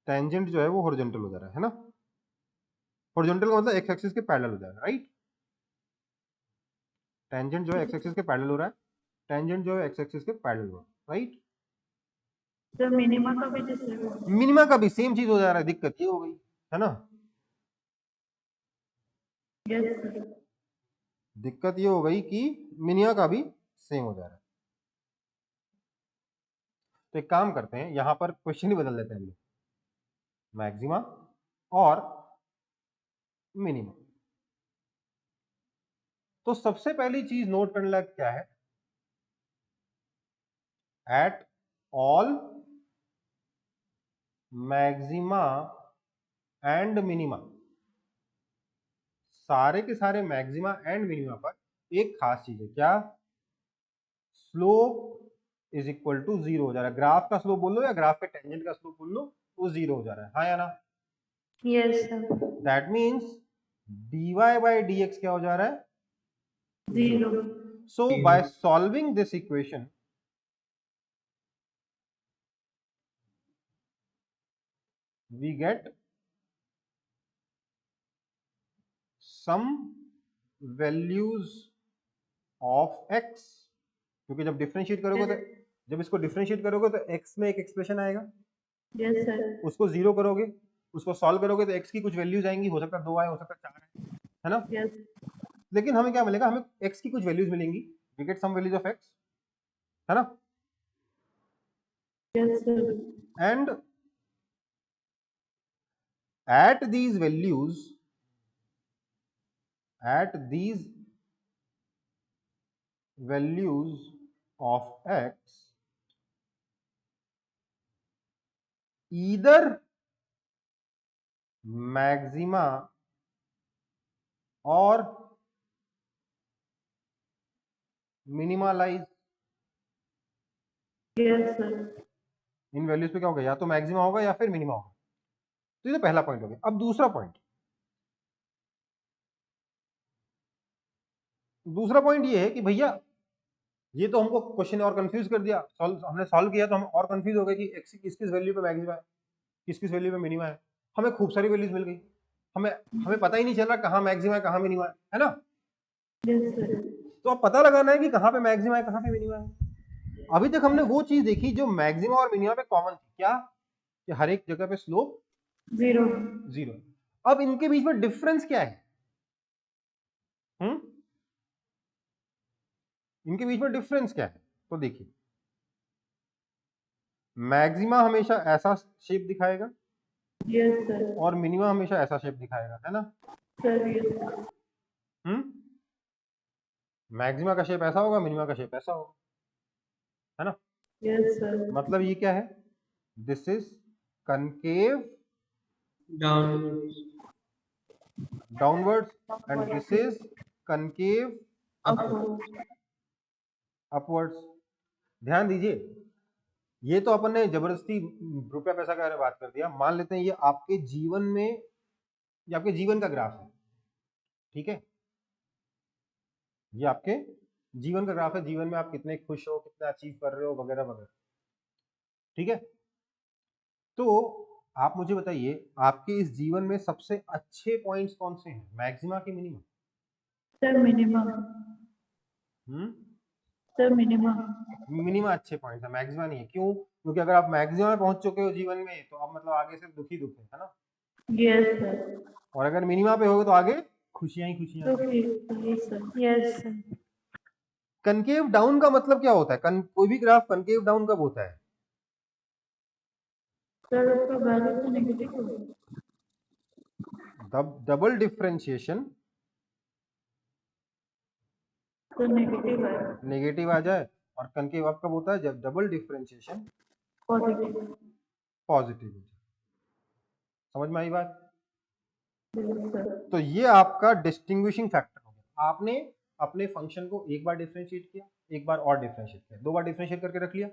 टेंजेंट जो है वो हॉरिजॉन्टल हो जा रहा है ना? हॉरिजॉन्टल का मतलब एक्स एक्सिस के पैरेलल हो जा रहा है, राइट? टेंजेंट जो है एक्स एक्सिस के पैरेलल हो रहा है, टेंजेंट जो है एक्स एक्सिस के पैरेलल हो रहा है, राइट? तो मिनिमा का भी मिनिमा का भी सेम चीज हो जा रहा है, दिक्कत ये हो गई, है ना? Yes sir. दिक्कत ये हो गई कि मिनिमा का भी सेम हो जा रहा है। तो एक काम करते हैं, यहां पर क्वेश्चन ही बदल देते हैं हम लोग, मैक्सिमा और मिनिमा। तो सबसे पहली चीज नोट करने लायक क्या है? At all maxima and minima, सारे के सारे मैक्सिमा एंड मिनिमा पर एक खास चीज है, क्या? Slope is equal to zero हो जा रहा है। ग्राफ का स्लोप बोल लो या ग्राफ के टेंजेंट का स्लोप बोल लो, वो जीरो हो जा रहा है, हाँ या ना? Yes sir. That means dy by dx क्या हो जा रहा है? Zero. So by solving this equation, we get some values of x, क्योंकि जब डिफरेंशिएट करोगे तो, जब इसको डिफरेंशिएट करोगे तो x में एक एक्सप्रेशन आएगा, यस सर। उसको जीरो करोगे, उसको सॉल्व करोगे तो x की कुछ वैल्यूज आएंगी, हो सकता है 2 आए, हो सकता है 4 आए, है ना? यस। लेकिन हमें क्या मिलेगा? हमें x की कुछ वैल्यूज मिलेंगी, we get some values of x, है ना? Yes sir. And at these values of x, either maxima or minima lies। Yes sir. In values पे क्या होगा, या तो मैक्सिमा होगा या फिर मिनिमा होगा। तो ये तो पहला पॉइंट हो गया। अब दूसरा पॉइंट ये है कि भैया ये तो हमको क्वेश्चन और कंफ्यूज कर दिया, हमने सॉल्व किया तो हम और कंफ्यूज हो गए कि एक्स किस किस वैल्यू पे मैक्सिमा है, किस किस वैल्यू पे मिनिमा है। हमें खूब सारी वैल्यूज मिल गई, हमें पता ही नहीं चल रहा कहाँ मैक्सिमा है कहाँ मिनिमा है ना। Yes sir. तो अब पता लगाना है कि कहाँ पे मैक्सिमा है कहाँ पे मिनिमा है। अभी तक हमने वो चीज देखी जो मैक्सिमा और मिनिमा पे कॉमन थी, क्या कि हर एक जगह पे स्लोप जीरो। अब इनके बीच में डिफरेंस क्या है? इनके बीच में डिफरेंस क्या है? तो देखिए, मैक्सिमा हमेशा ऐसा शेप दिखाएगा यस सर। और मिनिमा हमेशा ऐसा शेप दिखाएगा, है ना। Sir yes. मैक्सिमा का शेप ऐसा होगा, मिनिमा का शेप ऐसा होगा, है ना। Yes sir. मतलब ये क्या है, this is concave downwards and this is concave upwards. ध्यान दीजिए, ये तो अपन ने जबरदस्ती रुपया पैसा के बारे में बात कर दिया। मान लेते हैं ये आपके जीवन में, ये आपके जीवन का ग्राफ है, ठीक है। ये आपके जीवन का ग्राफ है, जीवन में आप कितने खुश हो, कितना अचीव कर रहे हो, वगैरह वगैरह, ठीक है। तो आप मुझे बताइए, आपके इस जीवन में सबसे अच्छे पॉइंट्स कौन से हैं, मैक्सिमा की minima? Sir minima. Sir minima अच्छे पॉइंट्स है, मैक्सिमा नहीं है। क्यों? क्योंकि अगर आप मैक्सिमा में पहुंच चुके हो जीवन में तो अब मतलब आगे से दुख ही दुख है ना। Yes sir. और अगर मिनिमा पे होगे तो आगे खुशियां ही खुशियां। Yes sir. कनकेव डाउन का मतलब क्या होता है? कोई भी ग्राफ कनकेव डाउन कब होता है? सर उसका वैल्यू तो नेगेटिव होगा। डबल डिफरेंशिएशन तो नेगेटिव है। नेगेटिव आ जाए। और कनकेव अब कब होता है? जब डबल डिफरेंशिएशन पॉजिटिव। पॉजिटिव हो जाए। समझ में आई बात? सर तो ये आपका डिस्टिंग्विशिंग फैक्टर हो गया। आपने अपने फंक्शन को एक बार डिफरेंशिएट किया, एक बार और डिफरेंशिएट किया, दो बार डिफरेंशिएट करके रख लिया।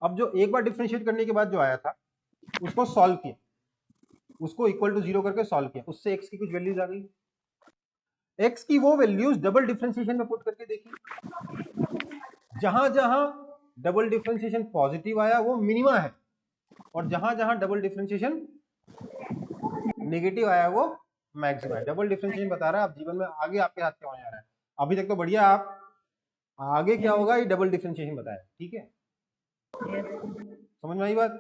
अब जो एक बार डिफरेंशिएट करने के बाद जो आया था उसको सॉल्व किया, उसको इक्वल टू 0 करके सॉल्व किया, उससे x की कुछ वैल्यूज आ गई। x की वो वैल्यूज डबल डिफरेंशिएशन में पुट करके देखी, जहां जहां डबल डिफरेंशिएशन पॉजिटिव आया वो मिनिमा है, और जहां जहां डबल डिफरेंशिएशन नेगेटिव आया वो मैक्सिमा है। डबल डिफरेंशिएशन बता रहा है आप जीवन में आगे आपके हाथ क्या होने जा रहा है। अभी तक तो बढ़िया, आप आगे क्या होगा ये डबल डिफरेंशिएशन बताया, ठीक है। समझ में आई बात?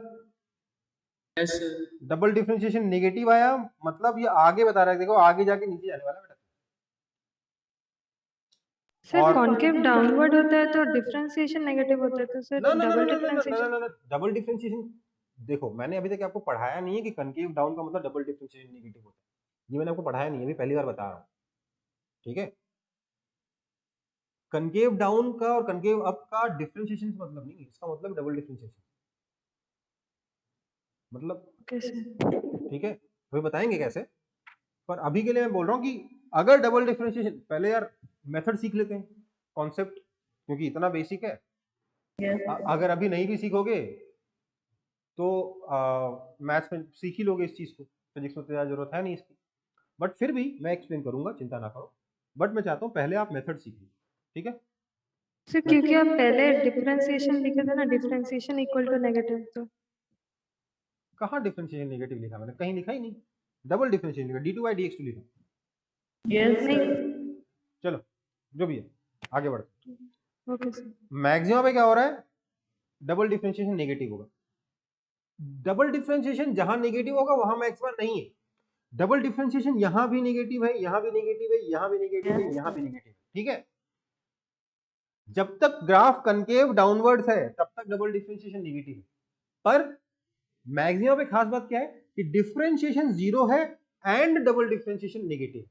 डबल डिफरेंशिएशन नेगेटिव आया मतलब ये आगे बता रहा है, देखो आगे जाके नीचे जाने वाला बेटा। सर कॉन्केव डाउनवर्ड होता है तो डिफरेंशिएशन नेगेटिव होता है, तो sir double differentiation. Double differentiation देखो, मैंने अभी तक आपको पढ़ाया नहीं है कि कनकेव डाउन का मतलब डबल डिफरेंशिएशन नेगेटिव होता है। ये मैंने आपको पढ़ाया नहीं है, अभी पहली बार बता रहा हूँ, ठीक है। कनकेव डाउन का और कनकेव अप का डिफरेंशिएशन से मतलब नहीं, इसका मतलब डबल डिफरेंशिएशन मतलब, ठीक है। वो बताएंगे कैसे, पर अभी के लिए मैं बोल रहा हूँ कि अगर डबल डिफरेंशिएशन, पहले यार मेथड सीख लेते हैं, कॉन्सेप्ट, क्योंकि इतना बेसिक है। अगर अभी नहीं भी सीखोगे तो मैथ्स में सीख ही लोगे इस चीज को, फिजिक्स में तो ज़्यादा जरूरत है नहीं इसकी। बट फिर भी मैं एक्सप्लेन करूंगा, चिंता ना करो। बट मैं चाहता हूँ पहले आप मेथड सीख लीजिए, ठीक है। सर क्योंकि आप पहले डिफरेंशिएशन लिखे थे ना, डिफरेंशिएशन इक्वल टू नेगेटिव, तो कहाँ डिफरेंशिएशन नेगेटिव लिखा मैंने? कहीं लिखा ही नहीं, डबल डिफरेंशिएशन लिखा, d2/dx2 लिखा। यस नहीं। चलो जो भी है आगे बढ़ते। Okay sir. मैक्सिमा पे क्या हो रहा है? डबल डिफरेंशिएशन नेगेटिव होगा। डबल डिफरेंशिएशन जहां नेगेटिव होगा वहां मैक्सिमा नहीं है। डबल डिफरेंशिएशन यहां भी नेगेटिव है, यहां भी नेगेटिव है, यहां भी नेगेटिव है, यहां भी नेगेटिव है, ठीक है। जब तक ग्राफ कनकेव डाउनवर्ड्स है तब तक डबल डिफरेंशिएशन नेगेटिव है। पर मैक्सिमा पे खास बात क्या है कि डिफरेंशिएशन जीरो है and double differentiation negative.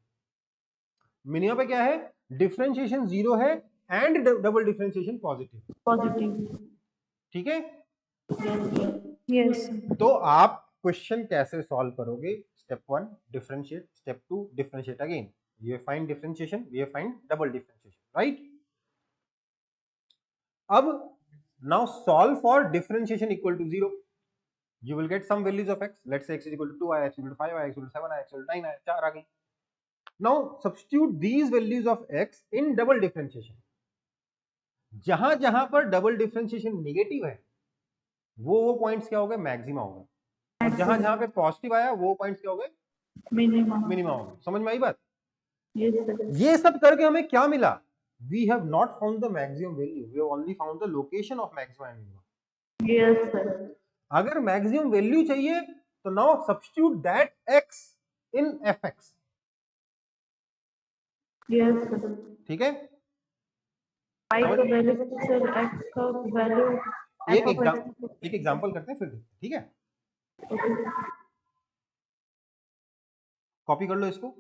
Minimum पे क्या है, डिफरेंशिएशन जीरो है and double differentiation positive. Positive. ठीक है, यस तो आप क्वेश्चन कैसे सॉल्व करोगे? Step 1 differentiate, step 2 differentiate again, we find differentiation, we find double differentiation, right? अब now solve for differentiation equal to 0. You will get some values of x. Let's say x is equal to 2i, x is equal to 5i, x is equal to 7i, x is equal to 9i, 4 आ गई। Now substitute these values of x in double differentiation. जहां जहां पर double differentiation negative है वो points क्या हो गए, maxima हो गए, और जहां जहां पे पॉजिटिव आया वो पॉइंट्स क्या हो गए, मिनिमम हो गए। समझ में आई बात? ये सब करके हमें क्या मिला? We have not found the maximum value, we have only found the location of maximum and minimum. Yes sir. अगर मैक्सिमम वैल्यू चाहिए तो now substitute that x in fx। Yes sir. ठीक है, y का वैल्यू सर x का value एक example करते हैं फिर देखते हैं। ठीक है, कॉपी कर लो इसको।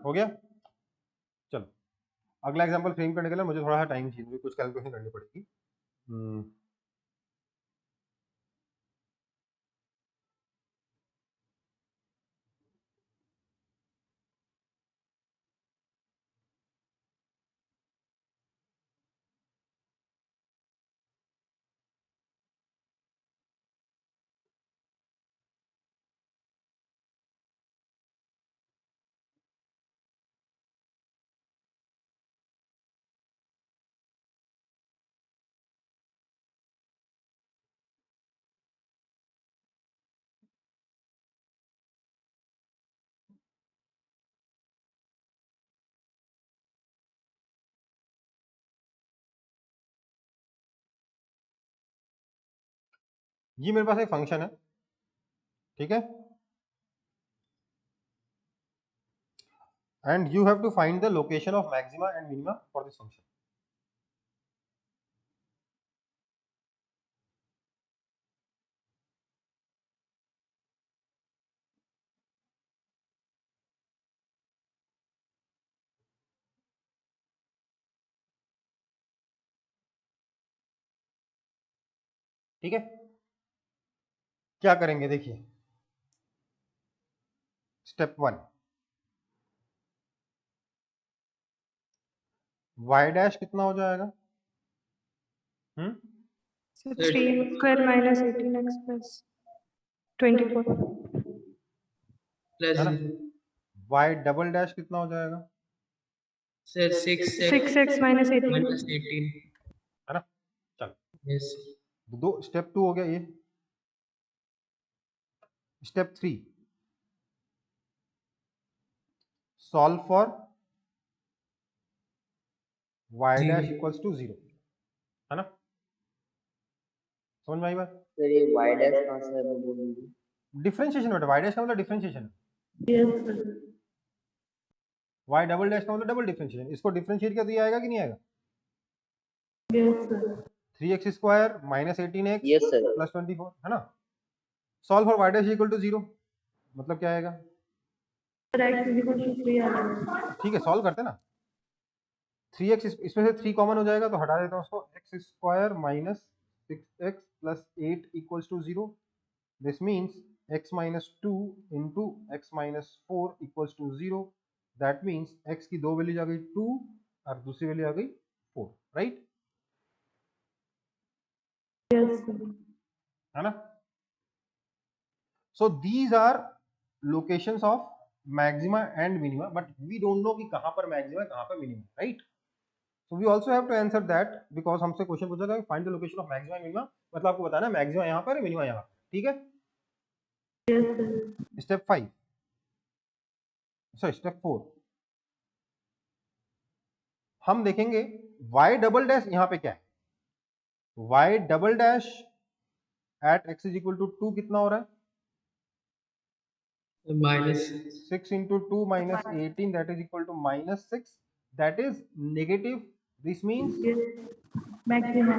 हो गया, चलो अगला एग्जांपल फ्रेम करने के लिए मुझे थोड़ा सा टाइम चाहिए, मुझे कुछ कैलकुलेशन करनी पड़ेगी। ये मेरे पास एक फंक्शन है, ठीक है, and you have to find the location of maxima and minima for this function. ठीक है, क्या करेंगे देखिए, स्टेप 1 y डैश कितना हो जाएगा, 3 square minus 18x plus 24 plus है ना, y डबल डैश कितना हो जाएगा, सर 6x माइनस 18 18 है ना। चलो यस दो, स्टेप 2 हो गया ये। Step 3 solve for y dash equals to 0, है ना। समझ में आई बात? सर ये y डैश कहां से है, मैं बोल रही डिफरेंशिएशन बेटा, y डैश का मतलब differentiation, yes sir. y double dash का मतलब डबल डिफरेंशिएशन। इसको डिफरेंशिएट कर दिया आएगा कि नहीं आएगा, yes sir. 3x square minus 18x yes sir. Plus 24, है ना। Solve for y dash equal to 0 मतलब क्या आएगा, x इक्वल टू 3 आ जाएगा। ठीक है, सॉल्व करते ना। 3x इसमें से 3 कॉमन हो जाएगा तो हटा देता हूँ उसको, x square minus 6x plus 8 equals to 0। This means x minus 2 into X minus 4 equals to 0। That means x की दो वैल्यूज आ गई 2 और दूसरी वैल्यू आ गई 4, राइट, यस सर। है ना। So these are locations of maxima and minima, but we don't know कि कहां पर मैक्सिमा कहां पर minima, right. So we also have to answer that because हमसे क्वेश्चन पूछा था find the location of maxima and minima, मतलब आपको बताना है मैक्सिमा यहाँ पर है, मिनिमा यहाँ पर, ठीक है। Yes sir. Step 5 sorry step 4 हम देखेंगे y डबल डैश यहाँ पे क्या है, y double dash at x is equal to 2 कितना हो रहा है? Minus 6 into 2 minus 18, that is equal to minus 6. That is negative. This means, maximum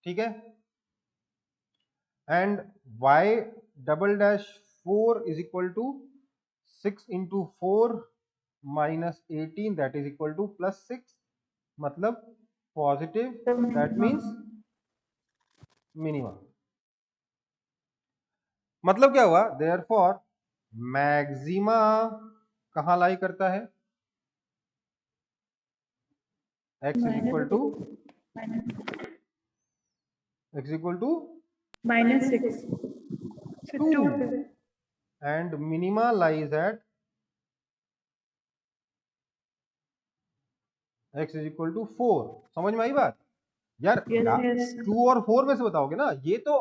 ठीक है, and y double dash 4 is equal to 6 into 4 minus 18, that is equal to plus 6. मतलब positive, that means minimum. मतलब क्या हुआ? Therefore maxima कहाँ लाई करता है? x is equal to -6 2 2 and minima lies at x is equal to 4. समझ में आई बात? यार Yes. 2 और 4 में से बताओगे ना, ये तो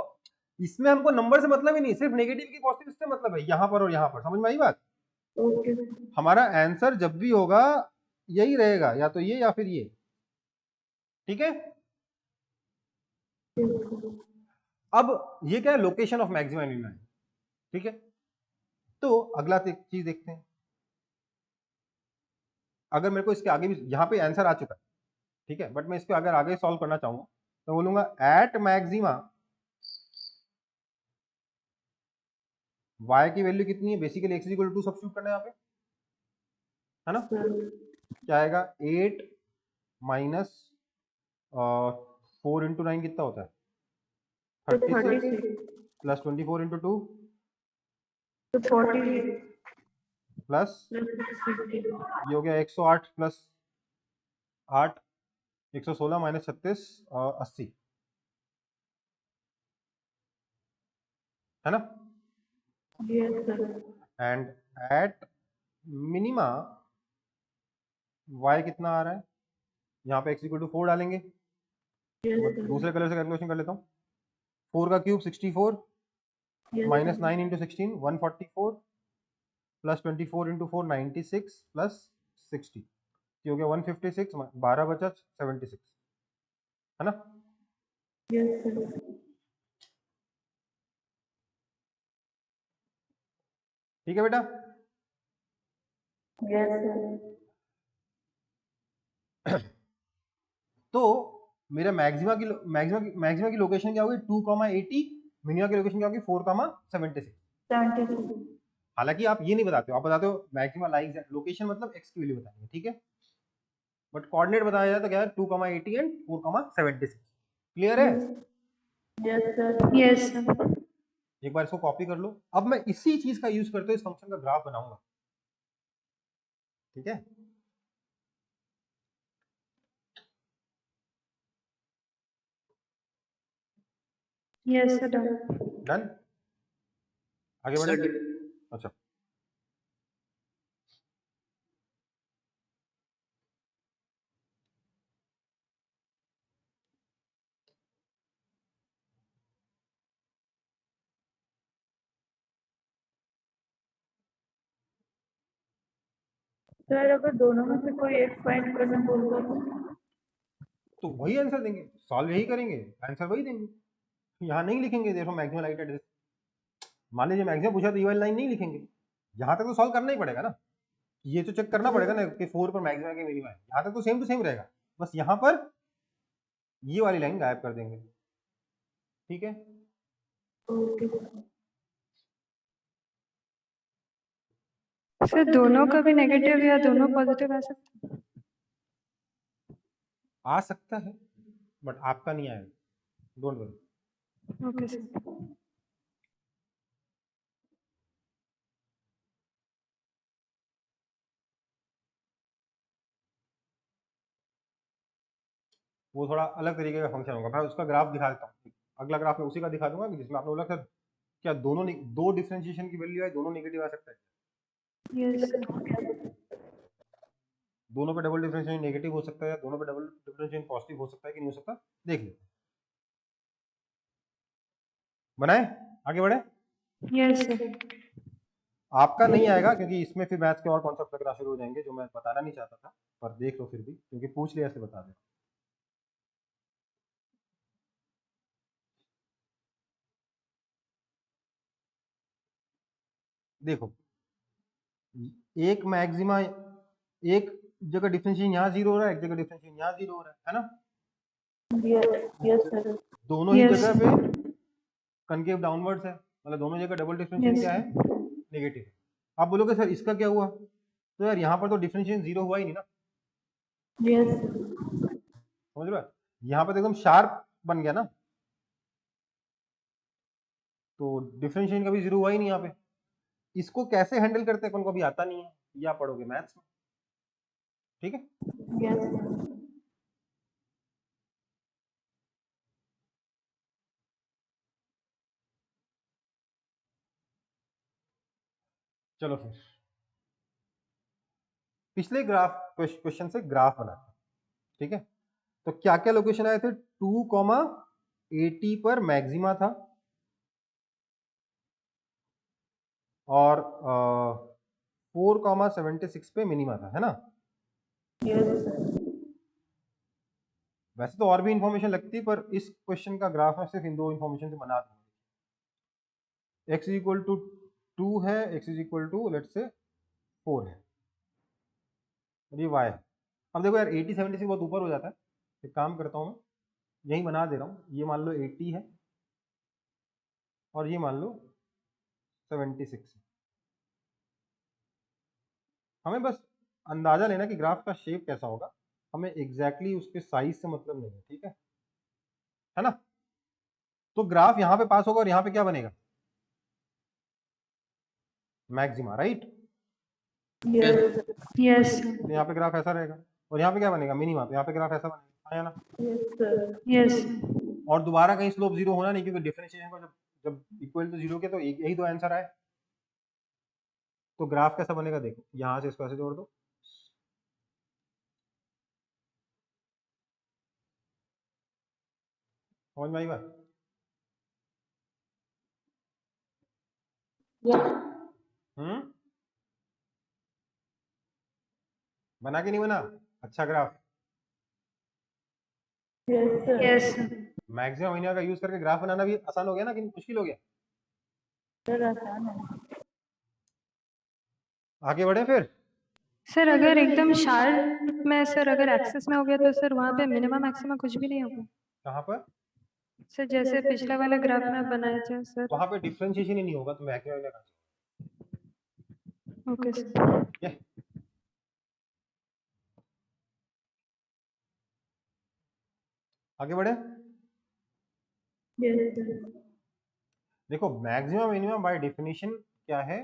इसमें हमको नंबर से मतलब ही नहीं, सिर्फ नेगेटिव की पॉजिटिव से मतलब है, यहाँ पर और यहाँ पर। समझ में आई बात? ओके हमारा आंसर जब भी होगा यही रहेगा, या तो ये या फिर ये। ठीक है, अब ये क्या है? Location of maxima and minima है। ठीक है, तो अगला चीज देखते हैं। अगर मेरे को इसके आगे भी, यहाँ पे आंसर आ चुका है, ठीक है, बट मैं इसको अगर आगे सॉल्व करना चाहूंगा तो बोलूंगा एट मैक्सिमा y की वैल्यू कितनी है? Basically x equal to substitute करना है यहाँ पे, है ना? क्या आएगा? 8 माइनस 4 इंटू 9 कितना होता है? 36 प्लस 24 इंटू 2 प्लस ये हो गया 108 प्लस 8 116 माइनस 36 80, है ना? एंड एट मिनिमा y कितना आ रहा है? यहाँ पे x इक्वल टू 4 डालेंगे। दूसरे कलर से कैलकुलेशन कर लेता हूँ। 4 का cube 64 minus 9 into 16 144 plus 24 into 4 96 plus 60, ये हो गया 156, 12 बचा 76, है ना? ठीक है बेटा। तो मेरा मैक्सिमा की लोकेशन क्या होगी? 2,80, मिनिमा की लोकेशन क्या होगी? 4,76। हालांकि आप ये नहीं बताते हो, आप बताते हो मैक्सिमा लाइज लोकेशन, मतलब एक्स की वैल्यू बतानी है, ठीक है, बट कोऑर्डिनेट बताया जाता है क्या है? 2,80 एंड 4,76। क्लियर है? यस सर एक बार इसको कॉपी कर लो। अब मैं इसी चीज का यूज करते हुए इस फंक्शन का ग्राफ बनाऊंगा, ठीक है? यस सर डन, आगे बढ़े। अच्छा, सर अगर दोनों में से कोई एक फाइंड करना बोलता तो वही आंसर देंगे, सॉल्व यही करेंगे, आंसर वही देंगे। यहाँ नहीं लिखेंगे देखो मैक्सिमम लाइट एट, मान लीजिए मैक्सिमम पूछा तो ये वाली लाइन नहीं लिखेंगे। यहाँ तक तो सॉल्व करना ही पड़ेगा ना, ये तो चेक करना पड़ेगा ना कि 4 पर मैक्सिमम के मिनिमम है। यहाँ तक तो सेम टू सेम रहेगा, बस यहाँ पर ये वाली लाइन गायब कर देंगे। ठीक है, सर दोनों का भी नेगेटिव या दोनों पॉजिटिव आ सकता है? आ सकता है बट आपका नहीं आएगा, डोंट वरी। ओके सर वो थोड़ा अलग तरीके का फंक्शन होगा, मैं उसका ग्राफ दिखा देता हूँ। अगला ग्राफ में उसी का दिखा दूंगा जिसमें आपने बोला सर क्या दोनों दो डिफरेंशिएशन की वैल्यू है, दोनों नेगेटिव आ सकता है? यस दोनों पे डबल डिफरेंशिएशन नेगेटिव हो सकता है, या दोनों पे डबल डिफरेंशिएशन पॉजिटिव हो सकता है कि नहीं हो सकता, देख लेते हैं। बनाए, आगे बढ़े। यस सर आपका नहीं आएगा क्योंकि इसमें फिर मैथ्स के और कॉन्सेप्ट लगना शुरू हो जाएंगे जो मैं बताना नहीं चाहता था, पर देख लो फिर भी, क्योंकि पूछ लिया इसलिए बता दे। देखो, एक मैक्सिमा, एक जगह डिफरेंशिएशन यहाँ 0 हो रहा है, एक जगह डिफरेंशिएशन यहाँ 0 हो रहा है ना? Yes sir. दोनों ही Yes. जगह पे कनकेव डाउनवर्ड्स है, मतलब दोनों जगह डबल डिफरेंशिएशन Yes. क्या है? नेगेटिव है। आप बोलोगे सर इसका क्या हुआ? तो यार यहाँ पर तो डिफरेंशिएशन 0 हुआ ही नहीं ना, Yes. समझ रहे हो? यहाँ पर तो एकदम शार्प बन गया ना, तो डिफरेंशिएशन कभी 0 हुआ ही नहीं यहाँ पे। इसको कैसे हैंडल करते हैं अपन को अभी आता नहीं है, या पढ़ोगे मैथ्स में, ठीक है? Yes. चलो फिर पिछले ग्राफ क्वेश्चन से ग्राफ बनाते हैं, ठीक है? तो क्या क्या लोकेशन आए थे? 2,80 पर मैक्सिमा था और 4,76 पे मिनिमा था, है ना? वैसे तो और भी इंफॉर्मेशन लगती, पर इस क्वेश्चन का ग्राफ में सिर्फ इन दो इंफॉर्मेशन से बना दूंगा। x इज इक्वल टू 2 है, x is equal to let's say 4 है, और ये y है। अब देखो यार 80 70 से बहुत ऊपर हो जाता है, एक काम करता हूँ मैं, यही बना दे रहा हूँ, ये मान लो 80 है और ये मान लो 76 है। हमें बस अंदाजा लेना कि ग्राफ का शेप कैसा होगा, हमें एग्जैक्टली उसके साइज से मतलब नहीं है, ठीक है ना? तो ग्राफ यहाँ पे पास होगा और यहाँ पे क्या बनेगा? Maxima, right? Yes. तो यहाँ पे ग्राफ ऐसा रहेगा और यहाँ पे क्या बनेगा? मिनिमा। तो यहाँ पे ग्राफ ऐसा बनेगा, है ना? Yes. और दोबारा कहीं स्लोप 0 होना नहीं, क्योंकि डिफरेंशिएशन को जब जब इक्वल टू 0 के तो यही दो आंसर आए। तो ग्राफ कैसा बनेगा देखो, यहाँ से इसको ऐसे जोड़ दो, समझ में आई बात? हम्म, बना कि नहीं बना अच्छा ग्राफ? Yes. मैक्सिमम मिनिमा का यूज करके ग्राफ बनाना भी आसान हो गया ना, कि मुश्किल हो गया? आगे बढ़े फिर। सर अगर एकदम शार्प में सर अगर एक्सेस में हो गया तो सर वहाँ पे मिनिमम मैक्सिमा कुछ भी नहीं होगा कहाँ पर? सर, जैसे पिछला वाला ग्राफ में बनाया था सर। वहां पे डिफरेंशिएशन ही नहीं होगा, तो मैक्सिमम मिनिमा ओके सर। ये आगे बढ़े। देखो मैक्सिमम मिनिमम बाय डेफिनेशन क्या है,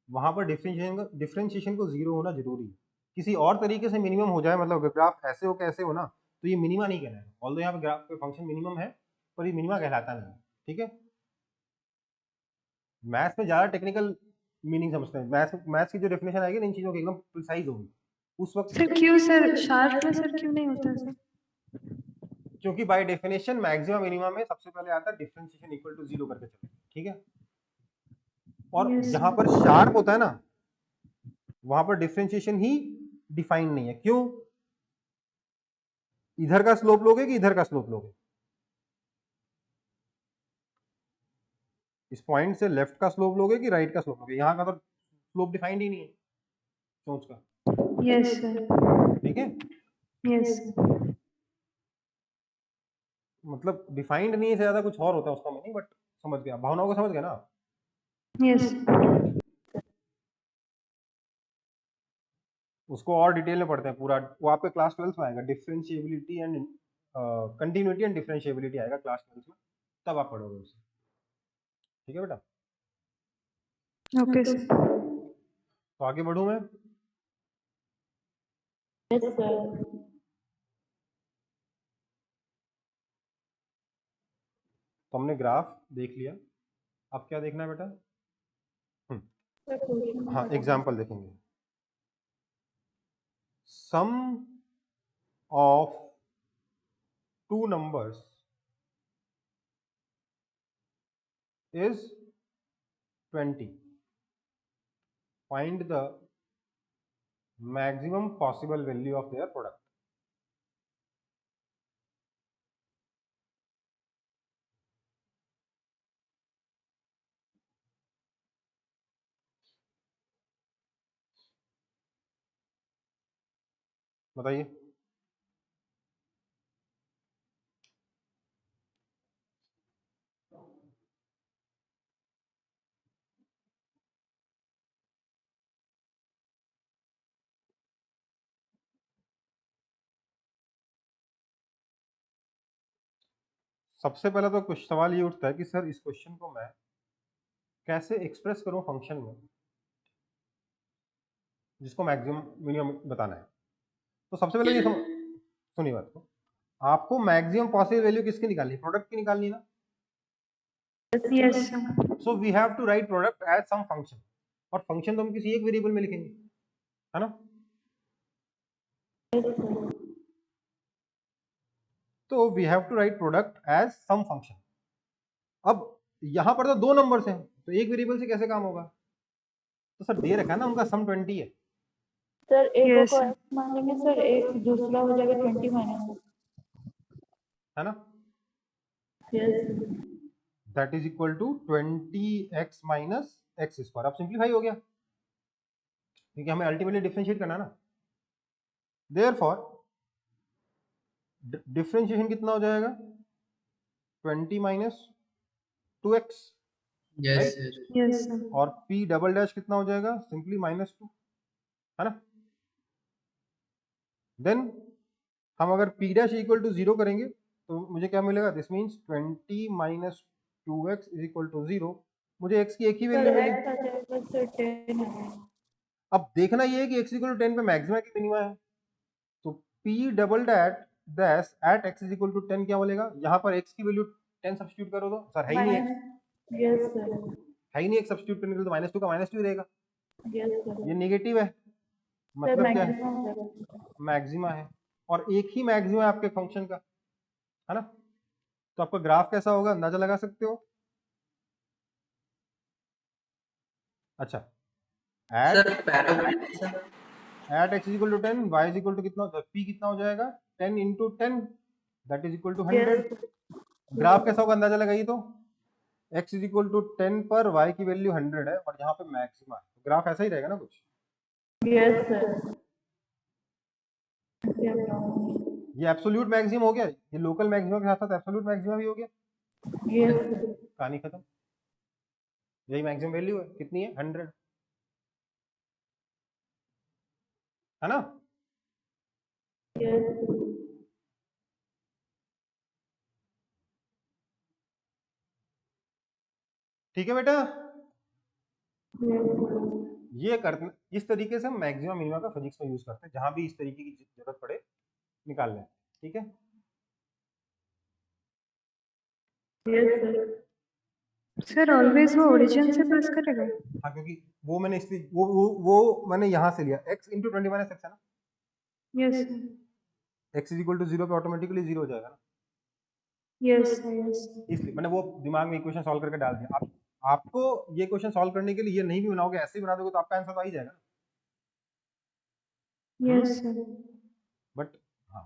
वहां पर डिफरेंशिएशन को 0 होना जरूरी है। किसी और तरीके से मिनिमम हो जाए, मतलब ग्राफ ऐसे हो कैसे हो ना, तो ये मिनिमा नहीं कहलाएगा। ऑल्दो यहाँ पे ग्राफ पे फंक्शन मिनिमम है, पर ये मिनिमा कहलाता नहीं है, ठीक है? मैथ्स में ज्यादा टेक्निकल मीनिंग समझते हैं, मैथ्स की जो डेफिनेशन आएगी ना इन चीजों की एकदम प्रिसाइज होगी उस वक्त, सर क्यों सर शार्प में सर क्यों नहीं होता सर? क्योंकि बाय डेफिनेशन मैक्सिमम मिनिमम में सबसे पहले आता है डिफरेंशिएशन इक्वल टू 0 करके चले, ठीक है? और Yes. जहां पर शार्प होता है ना, वहां पर डिफरेंशिएशन ही डिफाइन नहीं है। क्यों? इधर का स्लोप लोगे कि इधर का स्लोप लोगे? इस पॉइंट से लेफ्ट का स्लोप लोगे कि राइट का स्लोप लोगे? यहाँ का तो स्लोप डिफाइंड ही नहीं है चोंच का, यस सर। ठीक है? यस। मतलब डिफाइंड नहीं है से ज्यादा कुछ और होता है उसका मीनिंग, बट समझ गया, भावनाओं को समझ गया ना? यस। उसको और डिटेल में पढ़ते हैं पूरा, वो आपके क्लास 12 में आएगा, differentiability and continuity and differentiability आएगा क्लास 12 में, तब आप पढ़ोगे उसे, ठीक है बेटा? Okay sir. तो आगे बढ़ूं मैं। तो हमने ग्राफ देख लिया, अब क्या देखना है बेटा? हाँ, एग्जाम्पल देखेंगे। Sum of two numbers is 20. Find the maximum possible value of their product. बताइए। सबसे पहला तो कुछ सवाल ये उठता है कि सर इस क्वेश्चन को मैं कैसे एक्सप्रेस करूं फंक्शन में जिसको मैक्सिमम मिनिमम बताना है। तो सबसे पहले ये सुनिए बात को, आपको मैक्सिमम पॉसिबल वैल्यू किसकी निकालनी है? प्रोडक्ट की निकालनी है ना। Yes sir. So we have to write product as some function, और फंक्शन तो हम किसी एक वेरिएबल में लिखेंगे, है ना। तो we have to write product as some function. अब यहां पर तो दो नंबर्स हैं, तो एक वेरिएबल से कैसे काम होगा? तो सर दे रखा है ना उनका सम 20 है। सर एक Yes, को sir. x मानेंगे सर, एक दूसरा हो जाएगा 20 माइनस, है ना। Yes that is equal to 20x minus X square. अब सिंप्लीफाई हो गया क्योंकि हमें अल्टीमेटली डिफरेंशिएट करना है ना। देयरफॉर डिफरेंशिएशन कितना हो जाएगा? 20 minus 2x, yes right. Yes Yes, sir. और p डबल डैश कितना हो जाएगा? सिंपली -2, है ना। देन हम अगर p डैश इक्वल टू 0 करेंगे तो मुझे क्या मिलेगा? This means 20 minus 2x is equal to 0। मुझे x की एक ही सर, वैल्यू मिली। x आ जाएगा सर 10 आ जाएगा। अब देखना ये है कि x इक्वल टू 10 पे मैक्सिमा की मिनिमा है। तो p double dash at x is equal to 10 क्या बोलेगा? यहाँ पर x की वैल्यू 10 सब्स्टिट्यूट करो तो सर है ही नहीं x, यस सर, है ही नहीं x सब्स्टिट्यूट करने के लिए, तो -2 का -2 ही रहेगा। यस सर, ये नेगेटिव है, सर मतलब क्या है? मैक्सिमम हो जाएगा। मैक्सिमा है, और एक ही मैक्सिमा है आपके फंक्शन का, है ना। तो आपका ग्राफ कैसा होगा अंदाजा लगा सकते हो? अच्छा, sir at parabolic sir. x is equal to 10, y is equal to कितना होता है? p कितना हो जाएगा? 10 into 10, that is equal to 100। Yes graph कैसा होगा अंदाजा लगाइए तो। x इज इक्वल टू 10 पर y की वैल्यू 100 है और यहाँ पे मैक्सिमा है, तो ग्राफ ऐसा ही रहेगा ना कुछ। यस सर, ये एब्सोल्यूट मैक्सिमम हो गया, ये लोकल मैक्सिमम के साथ साथ एब्सोल्यूट मैक्सिमम भी हो गया। यस सर, कहानी खत्म। यही मैक्सिमम वैल्यू है, कितनी है? 100, है ना। यस ठीक है बेटा। यस ये करते, इस तरीके से हम मैक्सिमम मिनिमम का फिजिक्स में यूज करते हैं, जहां भी इस तरीके की जरूरत पड़े निकाल लें। ठीक है। सर, सर ऑलवेज वो ओरिजिन से पास करेगा। हाँ, क्योंकि वो मैंने इसलिए वो मैंने यहाँ से लिया, x इंटू 20 माइनस एक्स है ना। Yes x is equal to 0 पे ऑटोमेटिकली 0 हो जाएगा ना, यस यस इसलिए मैंने वो दिमाग में इक्वेशन सॉल्व करके डाल दिया। आपको ये क्वेश्चन सॉल्व करने के लिए ये नहीं भी बनाओगे, ऐसे ही बना दोगे तो आपका आंसर तो आ ही जाएगा। Yes sir. बट हाँ,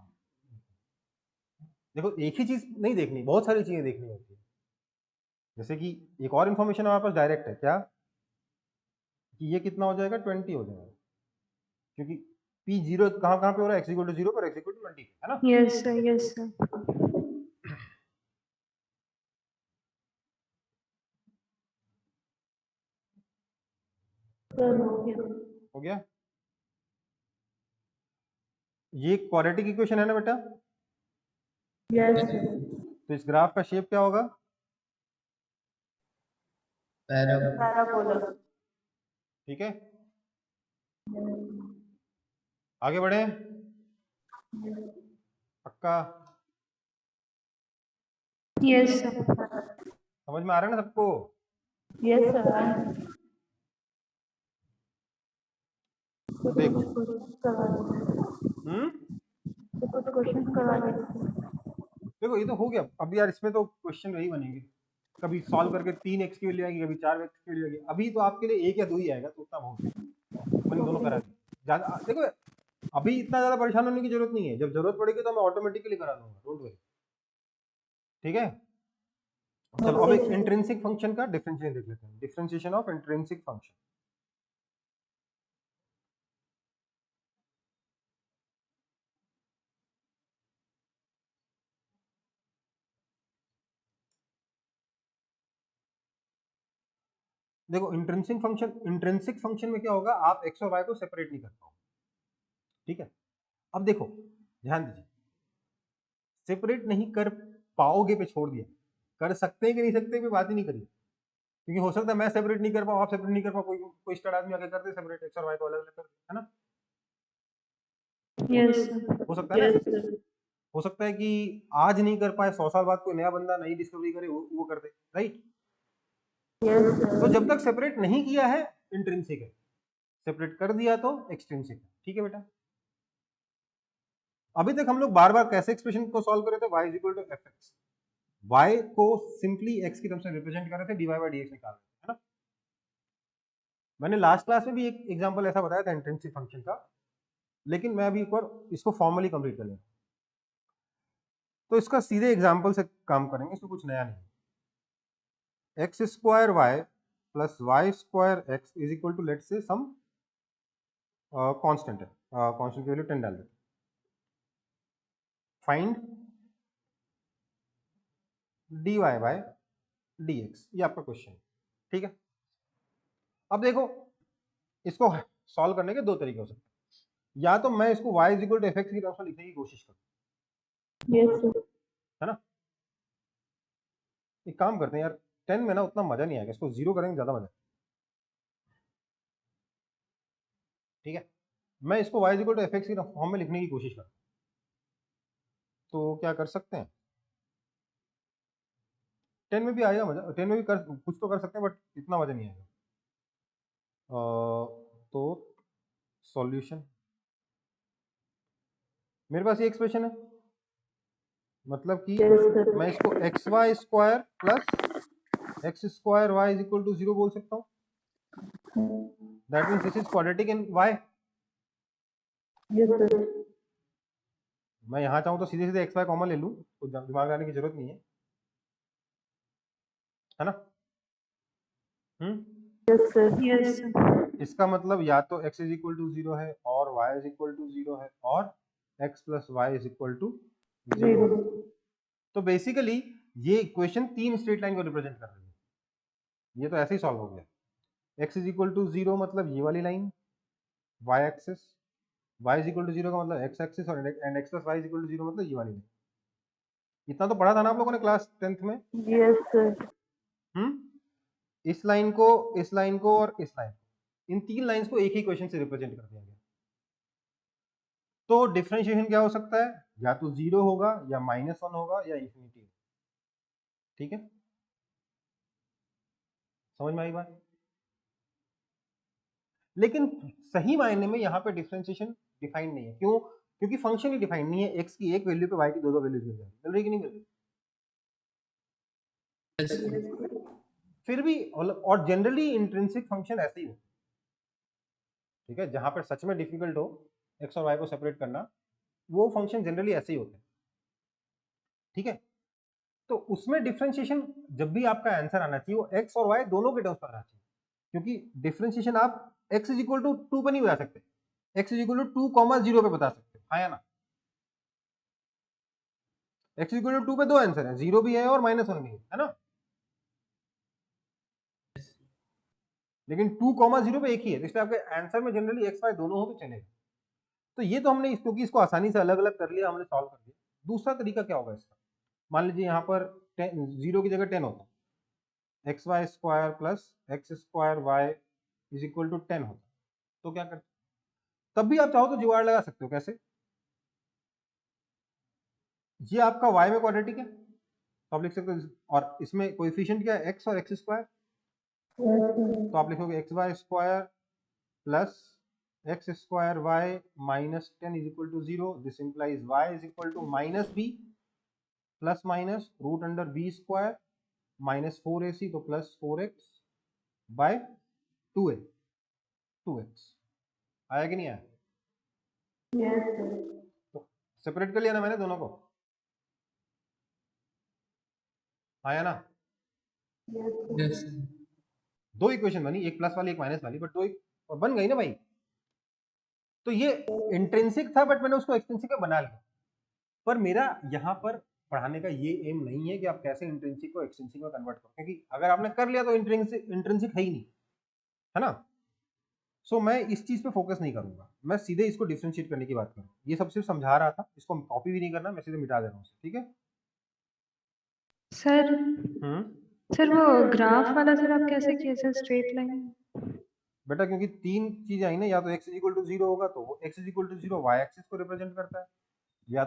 देखो एक ही चीज नहीं देखनी, बहुत सारी चीजें देखनी होती है। जैसे कि एक और इन्फॉर्मेशन हमारे पास डायरेक्ट है क्या, कि ये कितना हो जाएगा? 20 हो जाएगा, क्योंकि p 0 कहाँ कहाँ पे हो रहा है? x इक्वल टू 0 पर, x इक्वल टू 20, है ना। Yes sir yes sir. हो गया। ये क्वाड्रेटिक इक्वेशन है ना बेटा। यस तो इस ग्राफ का शेप क्या होगा? पैराबोलिक। पैराबोला, ठीक है, आगे बढ़े। पक्का यस सर। समझ में आ रहा है ना सबको? यस सर, तो देखो, कुछ क्वेश्चन करवा दीजिए। देखो ये तो हो गया। अब यार इसमें तो क्वेश्चन वही बनेंगे, कभी सॉल्व करके 3x की वैल्यू आएगी, कभी 4x की वैल्यू आएगी। अभी तो आपके लिए 1 या 2 ही आएगा, तो उतना बहुत है। मैंने दोनों करा दिए। ज्यादा देखो, अभी इतना ज्यादा परेशान होने की जरूरत नहीं है, जब जरूरत पड़ेगी तो मैं ऑटोमेटिकली करा दूंगा, डोंट वरी। ठीक है, चलो अब एक इंट्रिंसिक फंक्शन का डिफरेंशिएशन देख लेते हैं। Differentiation of intrinsic function. देखो इंट्रिंसिक फंक्शन में क्या होगा, आप एक्स और वाई को सेपरेट नहीं कर पाओगे, ठीक है। अब देखो ध्यान दीजिए, सेपरेट नहीं कर पाओगे पे छोड़ दिया, कर सकते हैं कि नहीं सकते पे बात ही नहीं करी, क्योंकि हो सकता है मैं सेपरेट नहीं कर पाऊँ, आप सेपरेट नहीं कर पाओ, कोई स्टार्ट आदमी आके कर दे सेपरेट, एक्स और वाई को अलग अलग कर दे, है ना। यस सर, हो सकता है ना, Yes, sir. हो सकता है कि आज नहीं कर पाए, 100 साल बाद कोई नया बंदा नई डिस्कवरी करे, वो कर दे, राइट। Yes, तो sir. जब तक सेपरेट नहीं किया है इंट्रिंसिक है, सेपरेट कर दिया तो एक्सट्रिंसिक है, ठीक है बेटा। अभी तक हम लोग बार बार कैसे एक्सप्रेशन को सॉल्व कर रहे थे, y equal to F X, Y को सिंपली x की तरफ से रिप्रेजेंट कर रहे थे, dy बाई dx निकाल रहे थे, है ना। मैंने लास्ट क्लास में भी एक एग्जांपल ऐसा बताया था इंट्रिंसिक फंक्शन का, लेकिन मैं अभी एक बार इसको फॉर्मली कंप्लीट कर लेंगे। तो इसका सीधे एग्जांपल से काम करेंगे, इसमें कुछ नया नहीं। X square Y plus Y square X is equal to let say some constant है, कांस्टेंट की वैल्यू 10 डाल देते, फाइंड dy बाय dx, ये आपका क्वेश्चन है, ठीक है। अब देखो इसको सॉल्व करने के दो तरीके हो सकते हैं, या तो मैं इसको y is equal to F X की तरफ से लिखने की कोशिश करूं, Yes, sir. है ना। एक काम करते हैं यार, 10 में ना उतना मजा नहीं आएगा, इसको 0 करेंगे ज्यादा मजा, ठीक है। मैं इसको y is equal to F X की फॉर्म में लिखने की कोशिश करूं, तो क्या कर सकते हैं, 10 में भी आएगा मजा, 10 में भी कुछ तो कर सकते हैं, बट इतना मजा नहीं आएगा। तो सॉल्यूशन, मेरे पास ये एक्सप्रेशन है, मतलब कि Yes, sir. मैं इसको X Y square plus X square Y is equal to 0 बोल सकता हूँ, that means this is quadratic in Y. Yes, sir. मैं यहाँ चाहूँ तो सीधे सीधे एक्स वाई कॉमन ले लूँ, कुछ दिमाग लगाने की जरूरत नहीं है ना। Yes, sir. यस सर, इसका मतलब या तो x इज इक्वल टू 0 है, और y इज इक्वल टू 0 है, और x plus Y is equal to 0। Zero. तो बेसिकली ये इक्वेशन 3 स्ट्रेट लाइन को रिप्रेजेंट कर रही है, ये तो ऐसे ही सॉल्व हो गया। x इज इक्वल टू 0 मतलब ये वाली line y axis, y is equal to 0 का मतलब x एक्सिस, और and x plus Y is equal to 0 मतलब ये वाली लाइन। इतना तो पढ़ा था ना आप लोगों ने क्लास 10th में। Yes, sir. इस लाइन को, इस लाइन को और इस लाइन, इन 3 लाइंस को एक ही क्वेश्चन से रिप्रेजेंट कर दिया गया। तो डिफरेंशिएशन क्या हो सकता है, या तो 0 होगा, या -1 होगा, या इंफिनिटी, ठीक है। समझ में आई बात। लेकिन सही मायने में यहाँ पे डिफरेंशिएशन डिफाइंड नहीं है, क्यों, क्योंकि फंक्शन ही डिफाइंड नहीं है, x की एक वैल्यू पे y की दो वैल्यूज मिल रही कि नहीं मिल रही। फिर भी और जनरली इंट्रिंसिक फंक्शन ऐसे ही हो, ठीक है, जहां पर सच में डिफिकल्ट हो x और y को सेपरेट करना, वो फंक्शन जनरली ऐसे ही होते हैं, ठीक है। तो उसमें डिफरेंशिएशन जब भी आपका आंसर आना चाहिए वो x और y दोनों के टर्म्स पर आना चाहिए, क्योंकि डिफरेंशिएशन आप x इज इक्वल टू 2 पर नहीं बता सकते, x इज इक्वल टू 2,0 पे बता सकते, हाँ या ना। x इज इक्वल टू 2 पे दो आंसर है, 0 भी है और -1 भी है ना। लेकिन 2,0 पे एक ही है, इसलिए आपके आंसर में जनरली x y दोनों हो तो चलेगा। तो ये तो हमने क्योंकि इसको आसानी से अलग अलग कर लिया, हमने सॉल्व कर दिया। दूसरा तरीका क्या होगा इसका, मान लीजिए यहाँ पर 0 की जगह 10 होता, X Y square plus X square Y is equal to 10 होता, तो क्या करते, तब भी आप चाहो तो जुगाड़ लगा सकते हो। कैसे, ये आपका y में क्वाड्रेटिक है तो आप लिख सकते हो, और इसमें कोएफिशिएंट क्या है, x और एक्स स्क्वायर, Yes, sir. तो आप लिखोगे X Y square plus X square Y minus 10 is equal to 0, this implies y is equal to minus B plus minus root under B square minus 4ac, तो plus 4x bye 2a, 2x आया कि नहीं आया। Yes, sir. तो separate कर लिया ना मैंने दोनों को, आया ना। Yes, sir. दो इक्वेशन बनी, एक प्लस वाली एक माइनस वाली, बट दो और बन गई ना भाई। तो ये इंट्रिंसिक था बट मैंने उसको एक्सट्रिंसिक में बना लिया। पर मेरा यहाँ पर पढ़ाने का ये एम नहीं है कि आप कैसे इंट्रिंसिक को एक्सट्रिंसिक में कन्वर्ट करो, क्योंकि अगर आपने कर लिया तो इंट्रिंसिक है ही नहीं, है ना। सो मैं इस चीज पे फोकस नहीं करूंगा, मैं सीधे इसको डिफरेंशिएट करने की बात करूँ। ये सब सिर्फ समझा रहा था, इसको कॉपी भी नहीं करना, मैं सीधे मिटा दे रहा हूँ, ठीक है। सर हम्म सर वो ग्राफ वाला सर आप कैसे किए सर, स्ट्रेट लाइन? बेटा क्योंकि तीन चीजें आई ना, या तो x इज इक्वल टू 0 होगा तो वो x is equal to 0 y axis को रिप्रेजेंट करता है, या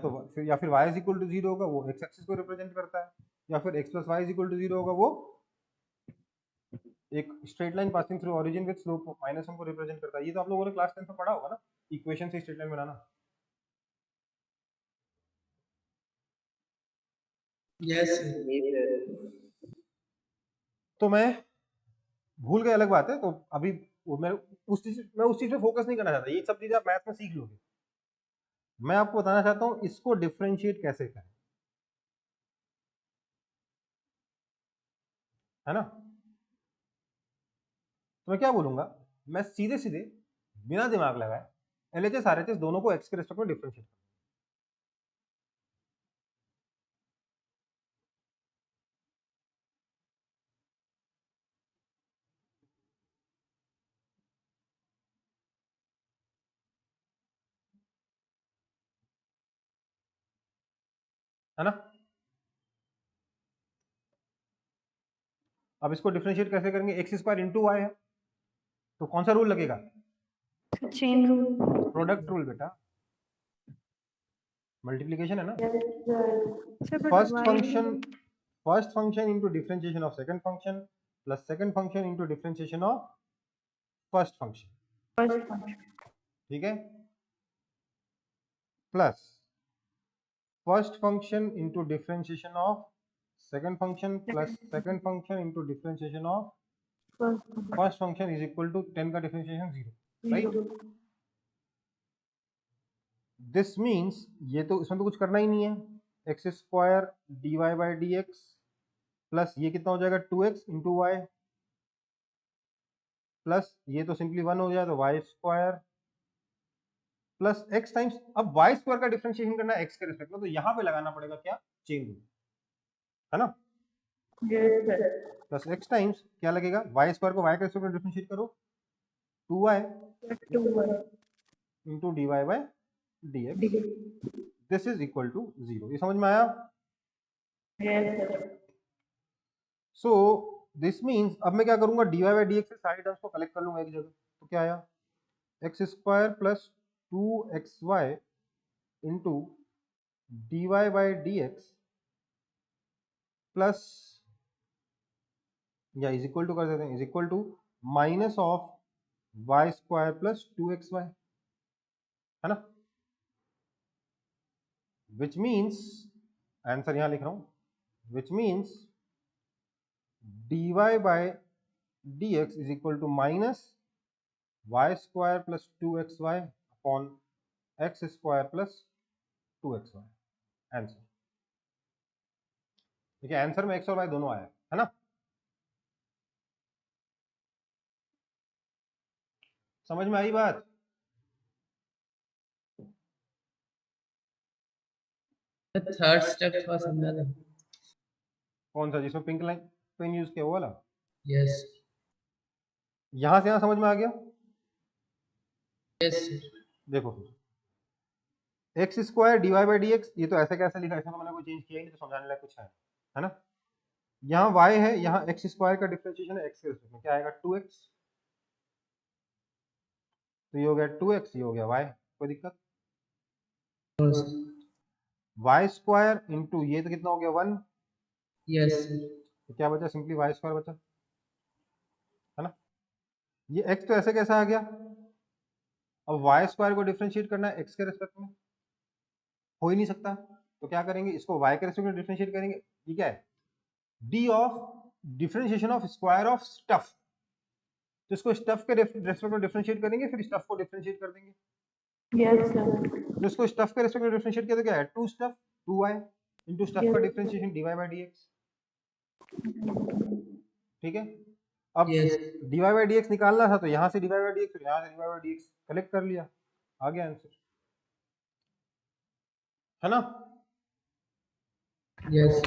फिर y इज इक्वल टू 0 होगा वो x एक्सिस को रिप्रेजेंट करता है, या फिर x plus Y is equal to 0 होगा वो एक straight line passing through origin with slope -1 को रिप्रेजेंट करता है। ये तो आप लोगों ने क्लास 10 में पढ़ा होगा ना, इक्वेशन से स्ट्रेट लाइन बनाना। यस तो मैं भूल गए अलग बात है, तो अभी मैं उस चीज पे फोकस नहीं करना चाहता, ये सब चीजें आप मैथ में सीख लोगे। मैं आपको बताना चाहता हूं इसको डिफरेंशिएट कैसे करें, है ना। तो मैं क्या बोलूंगा, मैं सीधे सीधे बिना दिमाग लगाए एलएचएस आरएचएस दोनों को एक्स के रिस्पेक्ट में डिफरेंशिएट, है ना। अब इसको डिफरेंशिएट कैसे करेंगे, एक्स स्क्वायर इंटू वाई है, तो कौन सा रूल लगेगा, चेन रूल। प्रोडक्ट रूल बेटा, मल्टीप्लीकेशन है ना। Yes, sir. Sir but first Y function into differentiation of second function plus second function into differentiation of first function, First function. ठीक है, plus first function into differentiation of second function plus second function into differentiation of First function. First function is equal to 10 का differentiation 0, right. Zero. This means ये तो इसमें तो कुछ करना ही नहीं है, X square D Y by D X plus ये कितना हो जाएगा 2x इंटू वाई प्लस ये तो सिंपली 1 हो जाए तो Y square plus X times, अब वाई स्क्वायर का डिफरेंशिएशन करना है एक्स के रिस्पेक्ट में, तो यहाँ पे लगाना पड़ेगा क्या, चेन रूल, है ना। Yes, sir. Plus X times क्या लगेगा, वाई स्क्वायर को वाई के रिस्पेक्ट में डिफरेंशिएट करो 2y Two one. Into D Y by D X, D. This is equal to 0। ये समझ में आया। Yes, sir. So this means अब मैं क्या करूंगा, D Y by D X से सारी टर्म्स को कलेक्ट कर लूंगा एक जगह, तो क्या आया, X square plus 2xy into D Y by D X plus या इज इक्वल टू कर देते हैं, is equal to minus of Y square plus 2xy, है ना। विच मीन्स आंसर यहां लिख रहा हूं, which means dy by dx is equal to minus Y square plus 2xy upon X square plus 2xy, answer. देखिए answer में X और Y दोनों आया है ना, समझ में आई बात। थर्ड स्टेप थोड़ा समझा दो। कौन सा, जिसमें पिंक लाइन पेन यूज किया वो वाला, यस यहां से यहां समझ में आ गया। यस देखो X square D Y by D X, ये तो ऐसे कैसे लिखा, इसमें तो मैंने कोई चेंज किया ही नहीं, तो समझाने लायक कुछ है ना। यहाँ y है, यहाँ एक्स स्क्वायर का डिफरेंशिएशन है एक्स के रिस्पेक्ट में, क्या आएगा 2x, तो ये हो गया 2x, ये हो गया y, कोई दिक्कत। y स्क्वायर इंटू ये तो कितना हो गया 1, यस तो क्या बचा, सिंपली y स्क्वायर बचा, है ना। ये x तो ऐसे कैसे आ गया, अब y स्क्वायर को डिफरेंशिएट करना है x के रिस्पेक्ट में, हो ही नहीं सकता, तो क्या करेंगे, इसको y के रिस्पेक्ट में डिफरेंशिएट करेंगे, ये क्या है, d of differentiation of square of stuff, तो इसको स्टफ के रिस्पेक्ट में डिफरेंशिएट करेंगे, फिर स्टफ को डिफरेंशिएट कर देंगे, Yes, sir. तो इसको स्टफ के रिस्पेक्ट में डिफरेंशिएट किया तो क्या है 2 स्टफ 2y इंटू स्टफ का Yes. Differentiation dy by dx, ठीक है। अब Yes. dy बाई dx निकालना था, तो यहाँ से dy बाई dx और यहाँ से dy बाई dx कलेक्ट कर लिया, आ गया आंसर, है ना। यस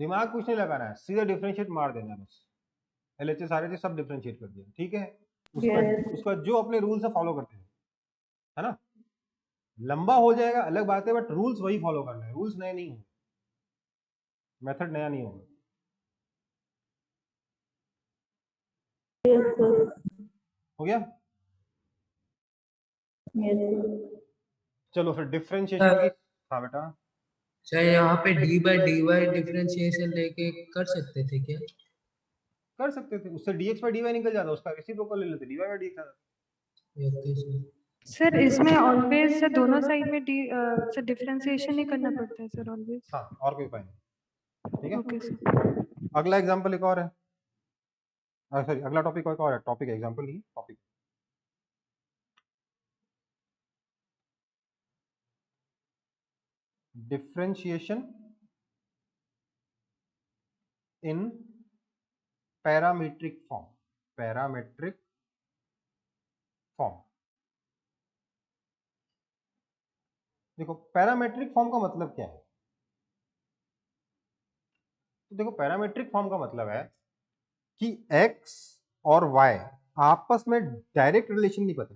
दिमाग कुछ नहीं लगाना है, सीधा डिफरेंशिएट मार देना है बस। LHS आ रहे थे, सब डिफरेंशिएट कर दिया, ठीक है। उसका जो अपने रूल से फॉलो करते हैं, है ना। लंबा हो जाएगा अलग बात है, बट रूल्स वही फॉलो करना है, रूल्स नए नहीं होंगे, मेथड नया नहीं होगा। हो गया। चलो फिर डिफरेंशिएशन की, हाँ बेटा। सर यहाँ पे d/dy डिफरेंशिएशन लेके कर सकते थे क्या? कर सकते थे, उससे dx/dy निकल जाता, उसका रेसिप्रोकल ले लेते, dy/dx आता। Okay sir. सर इसमें ऑलवेज सर दोनों साइड में सर डिफरेंशिएशन ही करना पड़ता है सर ऑलवेज। हाँ, और कोई उपाय नहीं, ठीक है। Okay sir. अगला एग्जांपल एक और है, सॉरी अगला टॉपिक एक और है, टॉपिक एग्जांपल नहीं topic. Differentiation in parametric form, parametric form. देखो पैरामेट्रिक फॉर्म का मतलब क्या है, तो देखो पैरामेट्रिक फॉर्म का मतलब है कि x और y आपस में डायरेक्ट रिलेशन नहीं पता,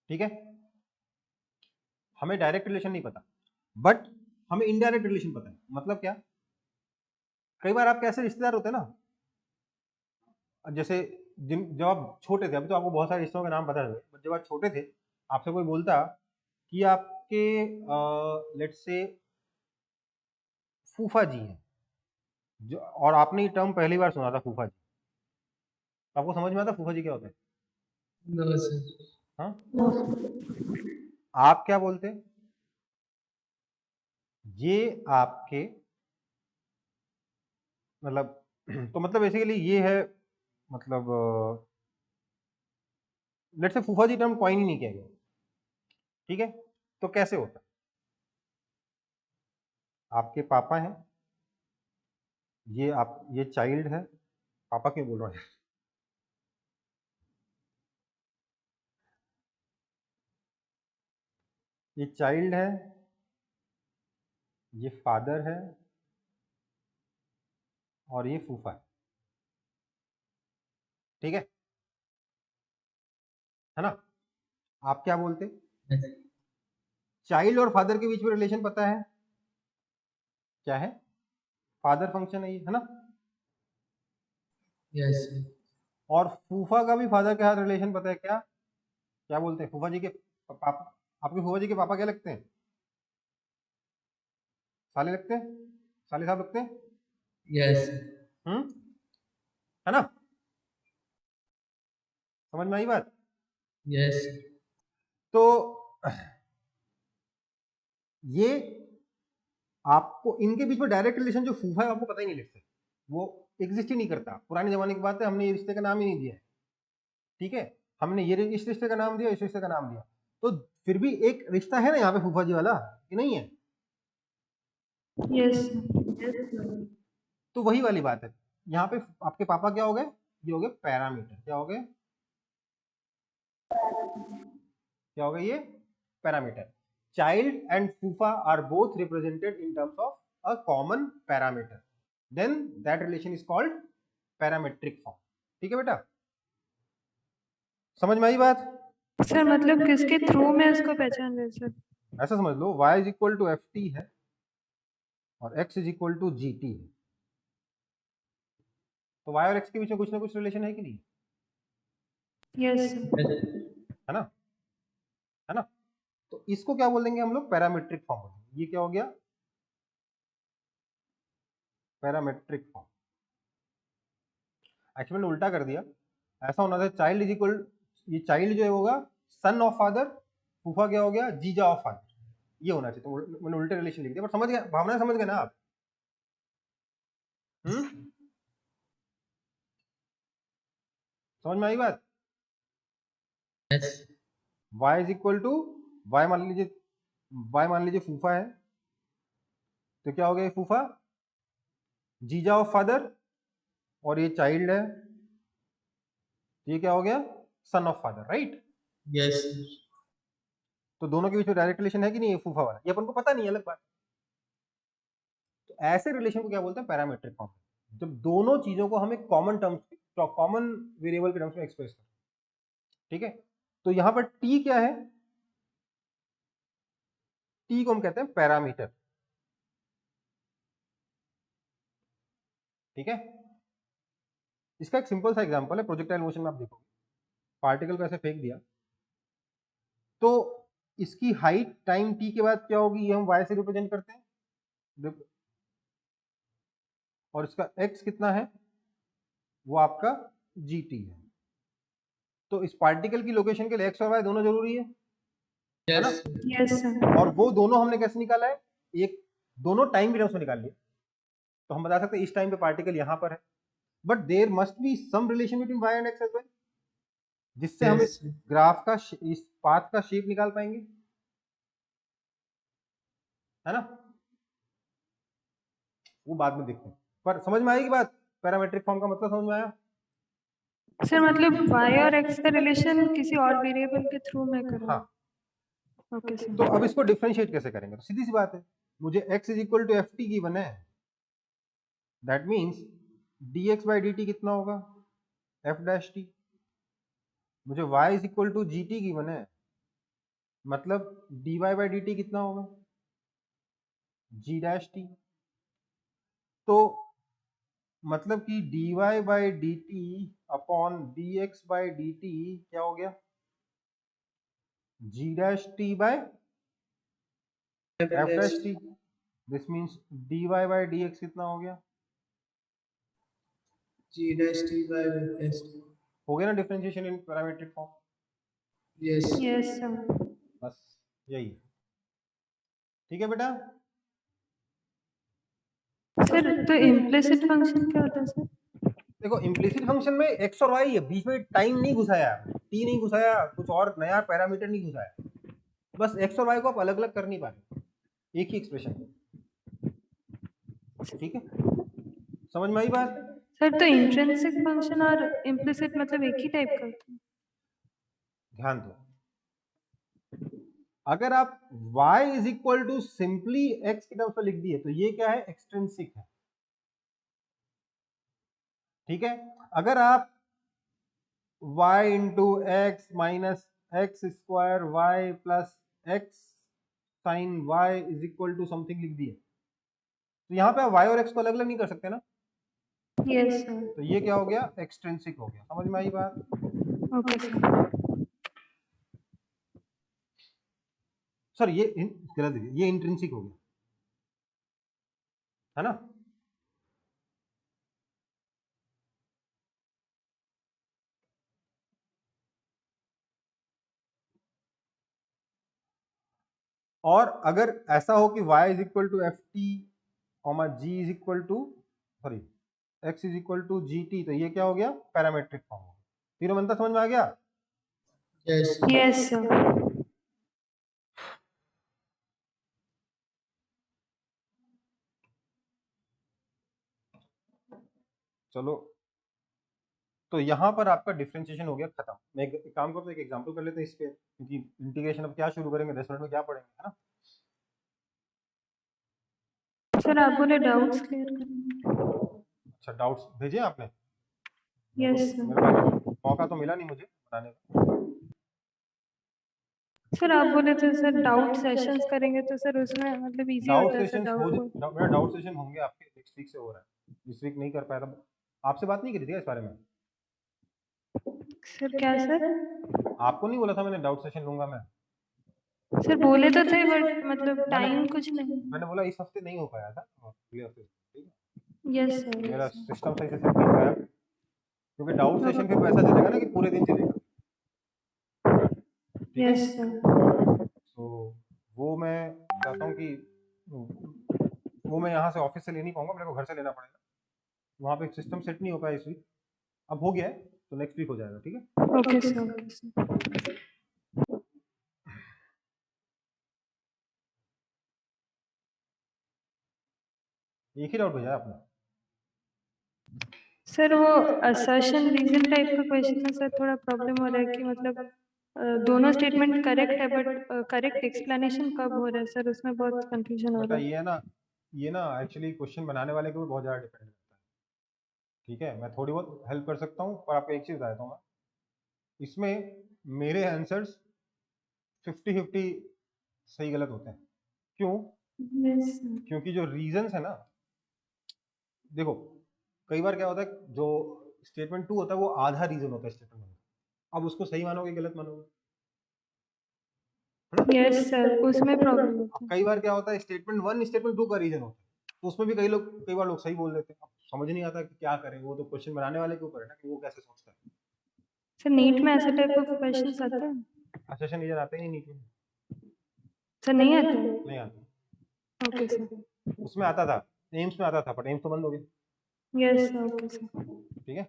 ठीक है। हमें डायरेक्ट रिलेशन नहीं पता, बट हमें इनडायरेक्ट रिलेशन पता है। मतलब क्या, कई बार आपके ऐसे रिश्तेदार होते हैं ना, जैसे जब आप छोटे थे, अभी तो आपको बहुत सारे रिश्तों के नाम पता है, बट जब आप छोटे थे आपसे कोई बोलता कि आपके लेट्स से फूफा जी हैं, जो, और आपने ये टर्म पहली बार सुना था फूफा जी, तो आपको समझ में आता फूफा जी क्या होता है? No sir. हाँ, आप क्या बोलते, ये आपके मतलब तो मतलब बेसिकली ये है, मतलब लेट्स से फूफा जी टर्म कॉइन ही नहीं किया गया, ठीक है। तो कैसे होता, आपके पापा हैं, ये चाइल्ड है, पापा क्यों बोल रहा है, ये चाइल्ड है, ये फादर है, और ये फूफा है, ठीक है ना। आप क्या बोलते, चाइल्ड और फादर के बीच में रिलेशन पता है क्या है, फादर फंक्शन है ये, है ना। यस। और फूफा का भी फादर के साथ रिलेशन पता है क्या, क्या बोलते हैं फूफा जी के पापा, आपके फूफा जी के पापा क्या लगते हैं, साले लगते हैं, साले साहब लगते हैं, यस। है ना। समझ में आई बात। यस। तो ये आपको इनके बीच में डायरेक्ट रिलेशन जो फूफा है आपको पता ही नहीं लगता, वो एग्जिस्ट ही नहीं करता, पुराने जमाने की बात है, हमने ये रिश्ते का नाम ही नहीं दिया है, ठीक है। हमने ये इस रिश्ते का नाम दिया, इस रिश्ते का नाम दिया, तो फिर भी एक रिश्ता है ना यहाँ पे फूफा जी वाला, कि नहीं है। यस। तो वही वाली बात है, यहाँ पे आपके पापा क्या हो गए, ये हो गए पैरामीटर, क्या हो गए, क्या हो गए ये पैरामीटर। चाइल्ड एंड फूफा are both represented in terms of a common parameter, then that relation is called parametric form, ठीक है बेटा। समझ में आई बात। सर मतलब किसके थ्रू मैं उसको पहचान रहे सर? ऐसा समझ लो y is equal to F T है और x is equal to G T है, तो y और x के बीच में कुछ ना कुछ रिलेशन है कि नहीं, यस। है ना, है ना। तो इसको क्या बोल देंगे हम लोग, पैरामेट्रिक फॉर्म बोलेंगे। ये क्या हो गया, पैरामेट्रिक फॉर्म। एक्चुअली मैंने उल्टा कर दिया, ऐसा होना था चाइल्ड इज इक्वल, ये चाइल्ड जो है होगा सन ऑफ फादर, फूफा क्या हो गया, जीजा ऑफ फादर, ये होना चाहिए, तो मैंने उल्टे रिलेशन लिख दिया, बट समझ गया भावना, समझ गए ना आप। समझ में आई बात। Yes. y is equal to, y मान लीजिए, y मान लीजिए फूफा है, तो क्या हो गया फूफा, जीजा ऑफ फादर, और ये चाइल्ड है, ये क्या हो गया, son of father, right. Yes तो दोनों के बीच में डायरेक्ट रिलेशन है कि नहीं, ये फूफा वाला, ये अपन को पता नहीं, अलग बात। तो ऐसे रिलेशन को क्या बोलते हैं, पैरामीट्रिक फॉर्म। जब दोनों चीजों को हमें कॉमन टर्म्स, कॉमन वेरिएबल के टर्म्स में एक्सप्रेस करते हैं, ठीक है। तो यहां पर टी क्या है, टी को हम कहते हैं पैरामीटर, ठीक है। इसका एक सिंपल सा एग्जांपल है, प्रोजेक्टाइल मोशन में आप देखोगे, पार्टिकल को ऐसे फेंक दिया, तो इसकी हाइट टाइम टी के बाद क्या होगी, ये हम वाई से रिप्रेजेंट करते हैं, देखो, और इसका एक्स कितना है, वो आपका जी टी है। तो इस पार्टिकल की लोकेशन के लिए एक्स और वाई दोनों जरूरी है ना। Yes yes sir. और वो दोनों हमने कैसे निकाला है, एक दोनों टाइम के टर्म्स में निकाल लिए। तो हम बता सकते हैं इस टाइम पे पार्टिकल यहां पर है, but there must be some relation between Y and X as well, जिससे हम इस ग्राफ का इस पाथ का शेप निकाल पाएंगे, है ना। वो बाद में देखते हैं, पर समझ में आएगी बात, पैरामेट्रिक फॉर्म का मतलब समझ में आया। सर मतलब y और x का रिलेशन किसी और वेरिएबल के थ्रू मैं करूँ। हाँ, ओके सर। तो अब इसको डिफरेंशिएट कैसे करेंगे, तो सीधी सी बात है, मुझे x is equal to F T given है, that means dx by dt कितना होगा, एफ डैश टी। मुझे y is equal to G T given है, मतलब dy बाई dt कितना होगा, जी डैश टी। तो मतलब कि dy by dt upon dx by dt क्या हो गया, G dash T by F dash T. This means dy by dx कितना हो गया, G dash T by S. हो गया ना differentiation in parametric form. Yes yes sir. बस यही, ठीक है बेटा। सर तो इम्प्लिसिट फंक्शन क्या होता है सर? देखो इम्प्लिसिट फंक्शन में एक्स और वाई है, बीच में टाइम नहीं घुसाया, टी नहीं घुसाया, कुछ और नया पैरामीटर नहीं घुसाया, बस एक्स और वाई को आप अलग अलग कर नहीं पा रहे, एक ही एक्सप्रेशन, ठीक है, समझ में आई बात। सर तो इंट्रिंसिक फंक्शन और इम्प्लिसिट मतलब एक ही टाइप का होता है? ध्यान दो, अगर आप y is equal to simply x की टर्म्स में लिख दिए तो ये क्या है, एक्सट्रिंसिक है, ठीक है। अगर आप y into X minus X square Y plus X sine y is equal to something लिख दिए, तो यहाँ पे आप y और x को अलग अलग नहीं कर सकते ना, यस सर। तो ये क्या हो गया, एक्सट्रिंसिक हो गया, समझ में आई बात। Okay sir. सर ये गलत है, ये इंट्रिंसिक हो गया, है ना। और अगर ऐसा हो कि y is equal to F T comma G is equal to, sorry x is equal to G T, तो ये क्या हो गया, पैरामेट्रिक फॉर्म हो गया। तीनों बनता समझ में आ गया। Yes yes sir. चलो, तो यहाँ पर आपका डिफरेंशिएशन हो गया खत्म। मैं एक काम करता हूँ, एक एग्जांपल कर लेते हैं इस पे, क्योंकि इंटीग्रेशन अब क्या शुरू करेंगे, 10 मिनट में क्या पढ़ेंगे, है ना। सर आप बोले डाउट्स क्लियर करेंगे। अच्छा, डाउट्स भेजे आपने, यस मेरे पास सर। मौका तो मिला नहीं मुझे बनाने का। सर आप बोले तो सर डाउट सेशंस करेंगे तो सर उसमें मतलब इजी डाउट होता है सर सेशन डाउट को। मेरा डाउट सेशन होंगे आपके, नेक्स्ट वीक से हो रहा है, इस वीक नहीं कर पाया था। आपसे बात नहीं करी थी इस बारे में, सर क्या सर? आपको नहीं बोला था मैंने डाउट सेशन लूंगा मैं, सर बोले तो थे बट मतलब टाइम कुछ नहीं। मैंने बोला इस हफ्ते नहीं हो पाया था, अगले हफ्ते, ठीक है। Yes sir. मेरा सिस्टम सही से सेट नहीं पाया, क्योंकि डाउट सेशन फिर वैसा चलेगा ना कि पूरे दिन चलेगा, ठीक है। Yes sir. तो वो मैं चाहता हूँ कि वो मैं यहाँ से ऑफिस से ले नहीं पाऊंगा, मेरे को घर से लेना पड़ेगा, वहाँ पे सिस्टम सेट नहीं हो पाया इस वीक, अब हो गया है तो नेक्स्ट वीक हो जाएगा, ठीक है। Okay sir. Okay sir. एक ही डाउट भेजा है आपने, सर वो असर्शन रीजन टाइप का क्वेश्चन में सर थोड़ा प्रॉब्लम हो रहा है कि मतलब दोनों स्टेटमेंट करेक्ट है बट करेक्ट एक्सप्लेनेशन कब हो रहा है सर, उसमें बहुत कंफ्यूजन हो बेटा रहा है। ये ना एक्चुअली क्वेश्चन बनाने वाले के ऊपर बहुत ज़्यादा डिपेंड करता है। ठीक है, मैं थोड़ी बहुत हेल्प कर सकता हूँ, पर आपको एक चीज़ बता देता हूँ मैं, इसमें मेरे आंसर्स 50-50 सही गलत होते हैं। क्यों? Yes sir. क्योंकि जो रीजंस है ना, देखो कई बार क्या होता है, जो स्टेटमेंट 2 होता है वो आधा रीजन होता है स्टेटमेंट 1, अब उसको सही मानोगे गलत मानोगे, है ना? यस सर, उसमें प्रॉब्लम अब होती है। कई बार क्या होता है, स्टेटमेंट 1 स्टेटमेंट 2 का रीजन होता है, तो उसमें भी कई बार लोग सही बोल देते हैं। अब समझ नहीं आता कि क्या करें, वो तो क्वेश्चन बनाने वाले के ऊपर है ना कि वो कैसे सोचता है। सर नीट में ऐसे टाइप ऑफ क्वेश्चंस आते हैं? सेशन रीजन आते ही नहीं नीट में, सर नहीं आते? नहीं आते। Okay sir. उसमें आता था, एम्स में आता था, बट एम्स तो बंद हो गया। Yes sir, okay sir. ठीक है,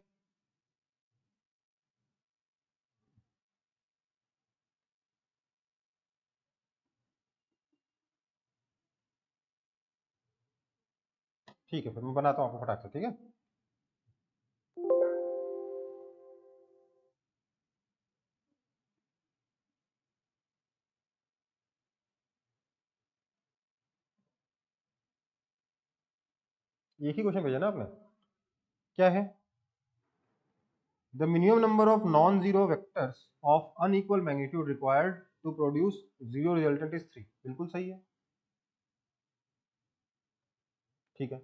ठीक है, फिर मैं बनाता हूँ आपको फटाक से। ठीक है, एक ही क्वेश्चन भेजा ना आपने, क्या है? The minimum number of non-zero vectors of unequal magnitude required to produce zero resultant is 3। बिल्कुल सही है। ठीक है,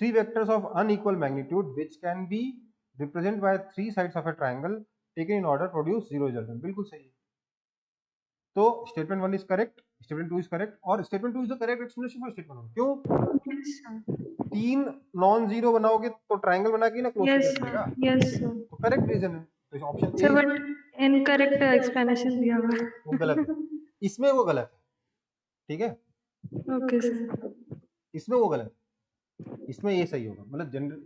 3 vectors of unequal magnitude which can be represented by 3 sides of a triangle taken in order produce zero resultant। बिल्कुल सही है। तो statement 1 is correct, statement 2 is correct, और statement 2 is the correct explanation for statement 1। क्यों? Yes sir. 3 non zero बनाओगे तो triangle बना के ना क्लोज यस फिगर सर, मिलेगा, यस सर। तो करेक्ट रीजन है। तो option A sir but incorrect explanation दिया हुआ है। वो गलत है, इसमें वो गलत है। ठीक है, ओके सर। इसमें वो गलत है, इसमें ये सही होगा। मतलब जनरल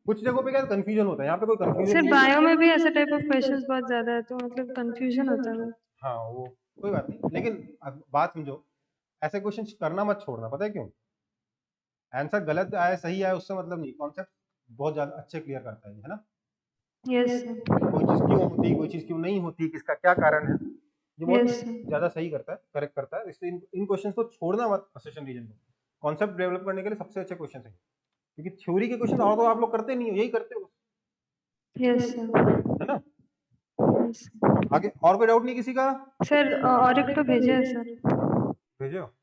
कुछ जगहों पे क्या कंफ्यूजन होता है, यहाँ पे कोई कंफ्यूजन सर नहीं है। बायो में भी ऐसे टाइप ऑफ क्वेश्चंस बहुत ज्यादा है, तो मतलब कंफ्यूजन होता है। हाँ वो कोई बात नहीं, लेकिन अब बात समझो, ऐसे क्वेश्चन करना मत छोड़ना। पता है क्यों? आंसर गलत आया सही आया उससे मतलब नहीं, कॉन्सेप्ट बहुत ज्यादा अच्छे क्लियर करता है ना। Yes sir. कोई चीज क्यों होती, कोई चीज क्यों नहीं होती, किसका क्या कारण है, ये बहुत यस सर। ज्यादा सही करता है, करेक्ट करता है। इसलिए इन क्वेश्चंस को छोड़ना मत असोसिएशन रीजन को। कॉन्सेप्ट डेवलप करने के लिए सबसे अच्छे क्वेश्चन है, क्योंकि थ्योरी के क्वेश्चन और तो आप लोग करते नहीं हो, यही करते हो, यस सर। है ना। यस आगे और कोई डाउट नहीं किसी का? सर, और एक तो भेजे है सर। भेजो।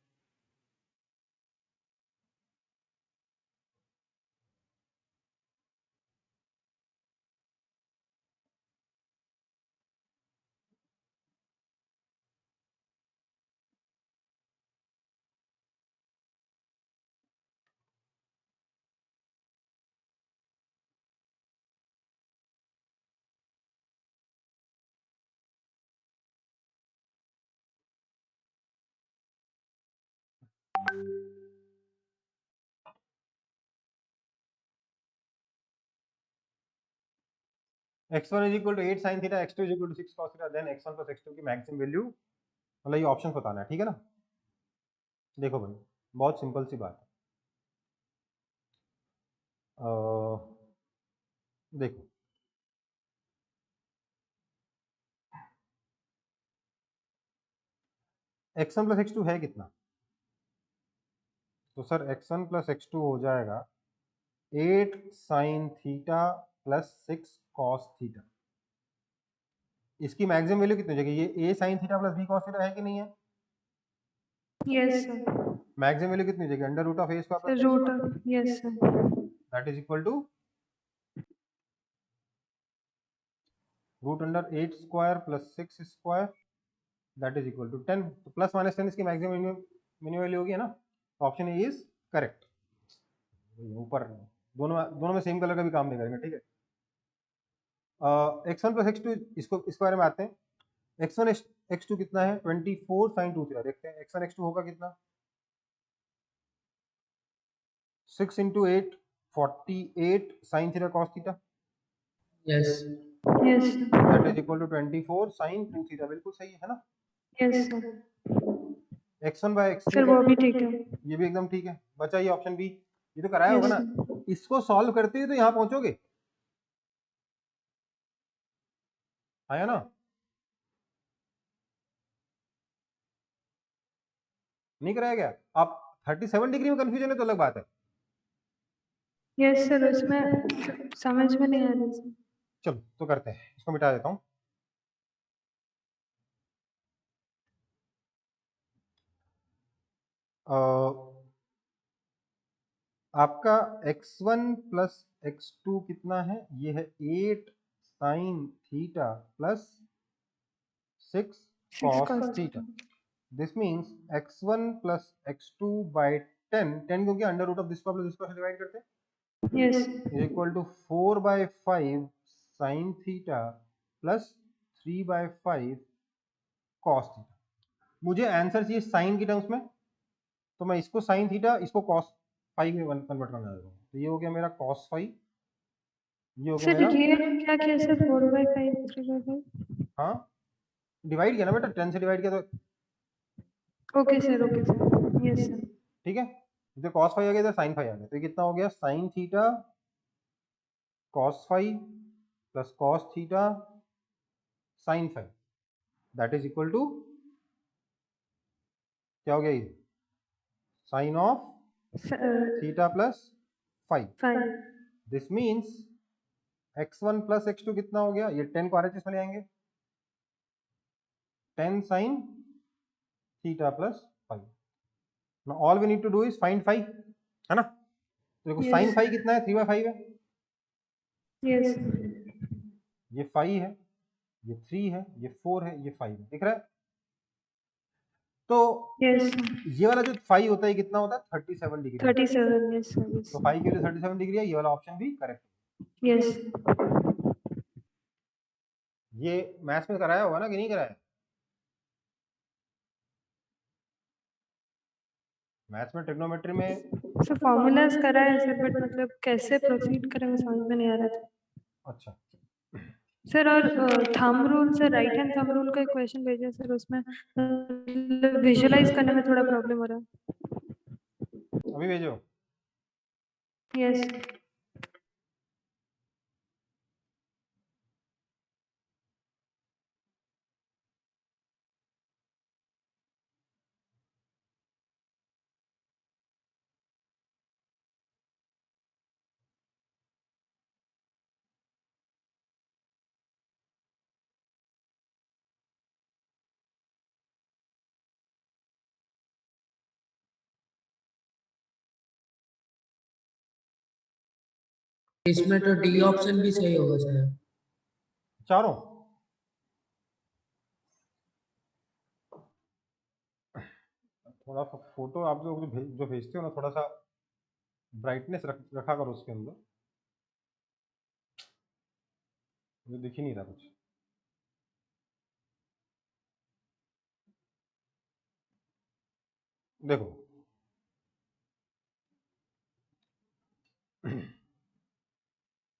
x1 is equal to 8 sin theta, x2 is equal to 6 cos theta, then x1 plus x2 की मैक्सिमम वैल्यू, मतलब ये ऑप्शन बताना है। ठीक है ना। देखो भाई बहुत सिंपल सी बात है, देखो x1 प्लस x2 है कितना? तो सर x1 प्लस x2 हो जाएगा 8 sine theta plus 6 cos theta. इसकी मैक्सिमम वैल्यू कितनी हो जाएगी? ये a sign theta plus b cos theta है कि नहीं है? Yes sir. मैक्सिमम वैल्यू कितनी हो जाएगी? Under root of a square plus root of, yes sir. That is equal to root under 8 square plus 6 square, that is equal to 10। तो plus minus 10 इसकी maximum minimum value होगी, है ना। Option A is correct. ऊपर दोनों दोनों में same colour का भी काम नहीं करेंगे। ठीक है, x1 प्लस x2, इसके बारे में आते हैं। x1 x2 कितना है? 24 साइन 2 थीटा। देखते हैं x1 x2 होगा कितना। 6 into 8 48 sine theta cos theta, yes yes that is equal to 24 sine 2 theta. बिल्कुल सही है ना। Yes sir. x1 bye x3 sir वो भी ठीक है। ये भी एकदम ठीक है। बचा ये ऑप्शन बी, ये तो कराया होगा Yes, ना। sir. इसको सॉल्व करते ही तो यहाँ पहुंचोगे, आया ना? नहीं कराया गया? आप 37 डिग्री में कंफ्यूजन है तो अलग बात है। Yes, sir. उसमें समझ में नहीं आ रहा sir. चलो तो करते हैं, इसको मिटा देता हूँ। आपका x1 प्लस x2 कितना है? ये है 8 sine theta plus 6 Six cos cos theta. theta. This means x1 plus x2 by 10 क्योंकि अंडर रूट ऑफ दिस को डिवाइड करते हैं, Yes. Is equal to 4/5 sine theta plus 3/5 cos theta. मुझे answer चाहिए साइन की टर्म्स में, तो मैं इसको साइन थीटा, इसको कॉस फाइव में कन्वर्ट करना चाहता हूँ। तो ये हो गया मेरा कॉस फाइव, ये हो गया Sir, मेरा, ये क्या किया sir? 4/5, 3/5. हाँ डिवाइड किया ना बेटा, 10 से डिवाइड किया तो Okay, sir. Okay, sir. Yes, sir. ठीक है। इधर कॉस फाइव आ गया, इधर साइन फाइव आ गया, तो ये कितना हो गया? Sine theta cos five plus cos theta sine five, that is equal to क्या हो गया? ये sine of theta plus five. 5. This means x1 plus x2 कितना हो गया? ये 10 को RHS में ले आएंगे, 10 sine theta plus five. Now all we need to do is find five, है ना? तो देखो Yes. साइन फाइव कितना है? 3/5 है, Yes. ये 5 है, ये 3 है, ये 4 है, ये 5 है, दिख रहा है? तो Yes. ये वाला जो 5 होता है कितना होता है? 37 डिग्री। 37. Yes, sir. Yes. तो 5 के लिए 37 डिग्री है, ये वाला ऑप्शन भी करेक्ट है। Yes. ये मैथ्स में कराया होगा ना कि नहीं कराया? मैथ्स में ट्रिग्नोमेट्री में सर फॉर्मूलाज करा है सर, बट मतलब कैसे प्रोसीड करें वो समझ में नहीं आ रहा था अच्छा सर। और thumb rule sir, right hand thumb rule का एक क्वेश्चन भेजा सर, उसमें विजुअलाइज करने में थोड़ा प्रॉब्लम हो रहा है। अभी भेजो। यस इसमें तो डी ऑप्शन भी सही होगा सर। चारों थोड़ा सा फोटो आप लोग जो भेजते हो ना, थोड़ा सा ब्राइटनेस रखा करो उसके अंदर, मुझे दिख ही नहीं रहा कुछ। देखो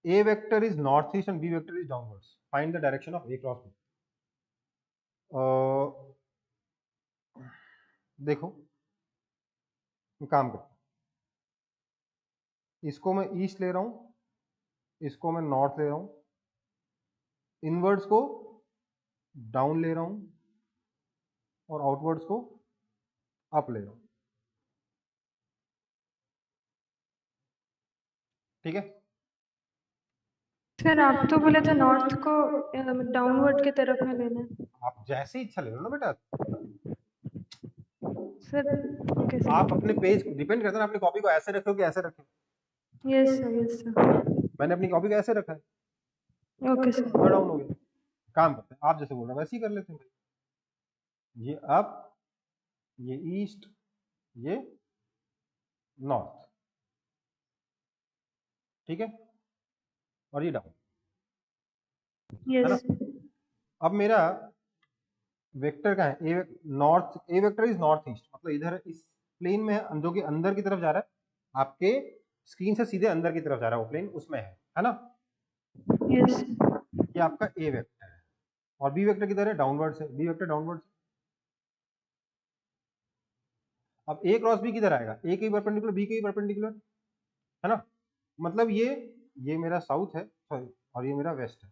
A vector is northeast and B vector is downwards. Find the direction of A cross B. देखो काम करता हूँ, इसको मैं ईस्ट ले रहा हूँ, इसको मैं नॉर्थ ले रहा हूँ, इनवर्ड्स को डाउन ले रहा हूँ और आउटवर्ड्स को अप ले रहा हूँ, ठीक है? सर, आप तो बोले थे नॉर्थ को डाउनवर्ड के तरफ में लेना है आप जैसे इच्छा ले लो ना बेटा, सर। ओके आप सर। अपने पेज डिपेंड करता है ना, अपनी कॉपी को ऐसे रखो कि ऐसे रखो। Yes sir, yes sir. मैंने अपनी कॉपी को ऐसे रखा है, ओके सर। डाउन हो गया। काम करते हैं, आप जैसे बोल रहे हैं वैसे ही कर लेते हैं भाई। ये अप, ये ईस्ट, ये नॉर्थ, ठीक है, और ये डाउन, है ना? यस अब मेरा वेक्टर का है A north, A vector is north east, मतलब इधर इस प्लेन में है, जो कि अंदर की तरफ जा रहा है, आपके स्क्रीन से सीधे अंदर की तरफ जा रहा है वो प्लेन, उसमें है ना? यस ये आपका ए वेक्टर है, और बी वेक्टर किधर है? डाउनवर्ड से, बी वेक्टर डाउनवर्ड से। अब ए क्रॉस बी किधर आएगा? ए के परपेंडिकुलर, बी के परपेंडिकुलर, है ना। मतलब ये मेरा साउथ है, सॉरी, और ये मेरा वेस्ट है।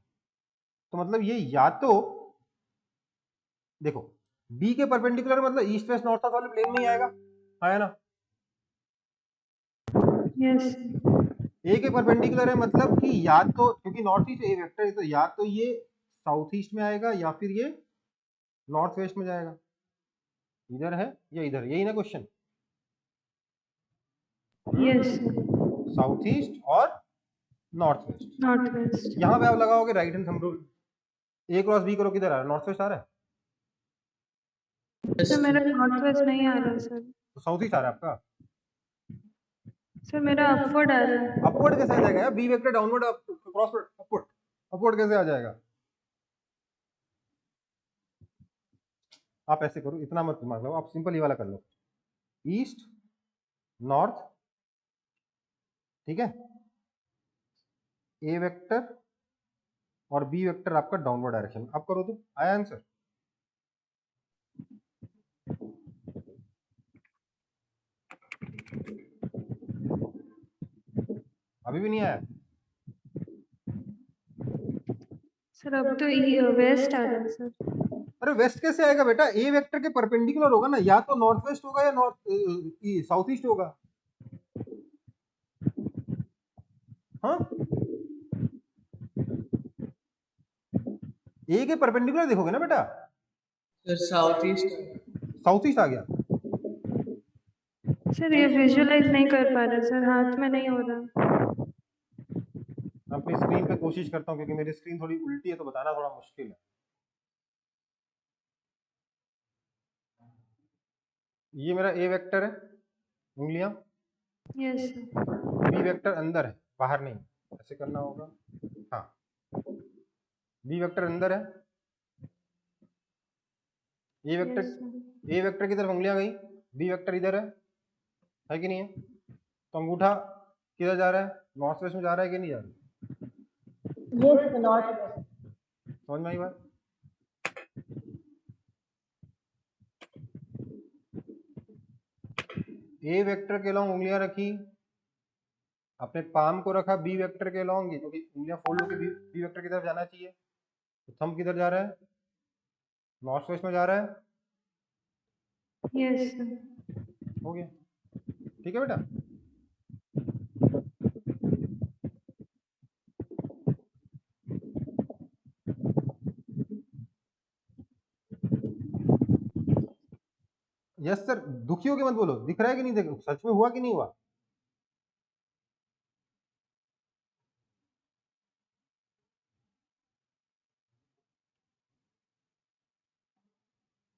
तो मतलब ये या तो देखो बी के परपेंडिकुलर मतलब ईस्ट वेस्ट नॉर्थ साउथ वाले प्लेन में ही आएगा, आया ना। यस ए के परपेंडिकुलर है मतलब कि या तो, क्योंकि नॉर्थ ईस्ट ए वेक्टर है, तो या तो ये साउथ ईस्ट में आएगा या फिर ये नॉर्थ वेस्ट में जाएगा, इधर है या इधर, यही ना क्वेश्चन। यस साउथ ईस्ट और नॉर्थ वेस्ट। North west. यहाँ पे आप लगाओगे राइट हैंड थंब रूल, ए क्रॉस बी करो, किधर आ रहा है, नॉर्थ वेस्ट आ रहा है, सर मेरा नॉर्थ वेस्ट नहीं आ रहा सर। तो साउथ ईस्ट आ रहा है आपका। सर मेरा अपवर्ड आ रहा है। अपवर्ड कैसे आ जाएगा यार, B vector downward cross upward, upward कैसे आ जाएगा। आप ऐसे करो, इतना मत दिमाग लगाओ, आप सिंपल ये वाला कर लो, ईस्ट नॉर्थ, ठीक है, ए वेक्टर और बी वेक्टर आपका डाउनवर्ड डायरेक्शन, आप करो तो आया आंसर। अभी भी नहीं आया। सर अब तो वेस्ट आ रहा है सर। अरे वेस्ट कैसे आएगा बेटा, ए वेक्टर के परपेंडिकुलर होगा ना, या तो नॉर्थ वेस्ट होगा या नॉर्थ साउथ ईस्ट होगा। हाँ ए के परपेंडिकुलर देखोगे ना बेटा, sir south east. South east आ गया। सर ये विजुअलाइज नहीं कर पा रहे सर, हाथ में नहीं हो रहा। अपनी स्क्रीन पे कोशिश करता हूँ, क्योंकि मेरी स्क्रीन थोड़ी उल्टी है तो बताना थोड़ा मुश्किल है। ये मेरा ए वेक्टर है, उंगलियां, यस बी वेक्टर अंदर है बाहर नहीं, ऐसे करना होगा। हाँ बी वेक्टर अंदर है, ए वेक्टर, ए वेक्टर की तरफ उंगलियां गई, बी वेक्टर इधर है कि नहीं है, तो अंगूठा किधर जा रहा है, नॉर्थ वेस्ट में जा रहा है कि नहीं जा रहा है, समझ में आई बात। ए वेक्टर के लॉन्ग उंगलियां रखी, अपने पाम को रखा बी वेक्टर के लॉन्ग, क्योंकि उंगलियां फोल्ड होकर बी वेक्टर की तरफ जाना चाहिए, तो थंब किधर जा रहा है, नॉर्थ वेस्ट में जा रहा है। यस हो गया, ठीक है बेटा। यस सर, दुखी हो के मत बोलो, दिख रहा है कि नहीं, देखो सच में हुआ कि नहीं हुआ।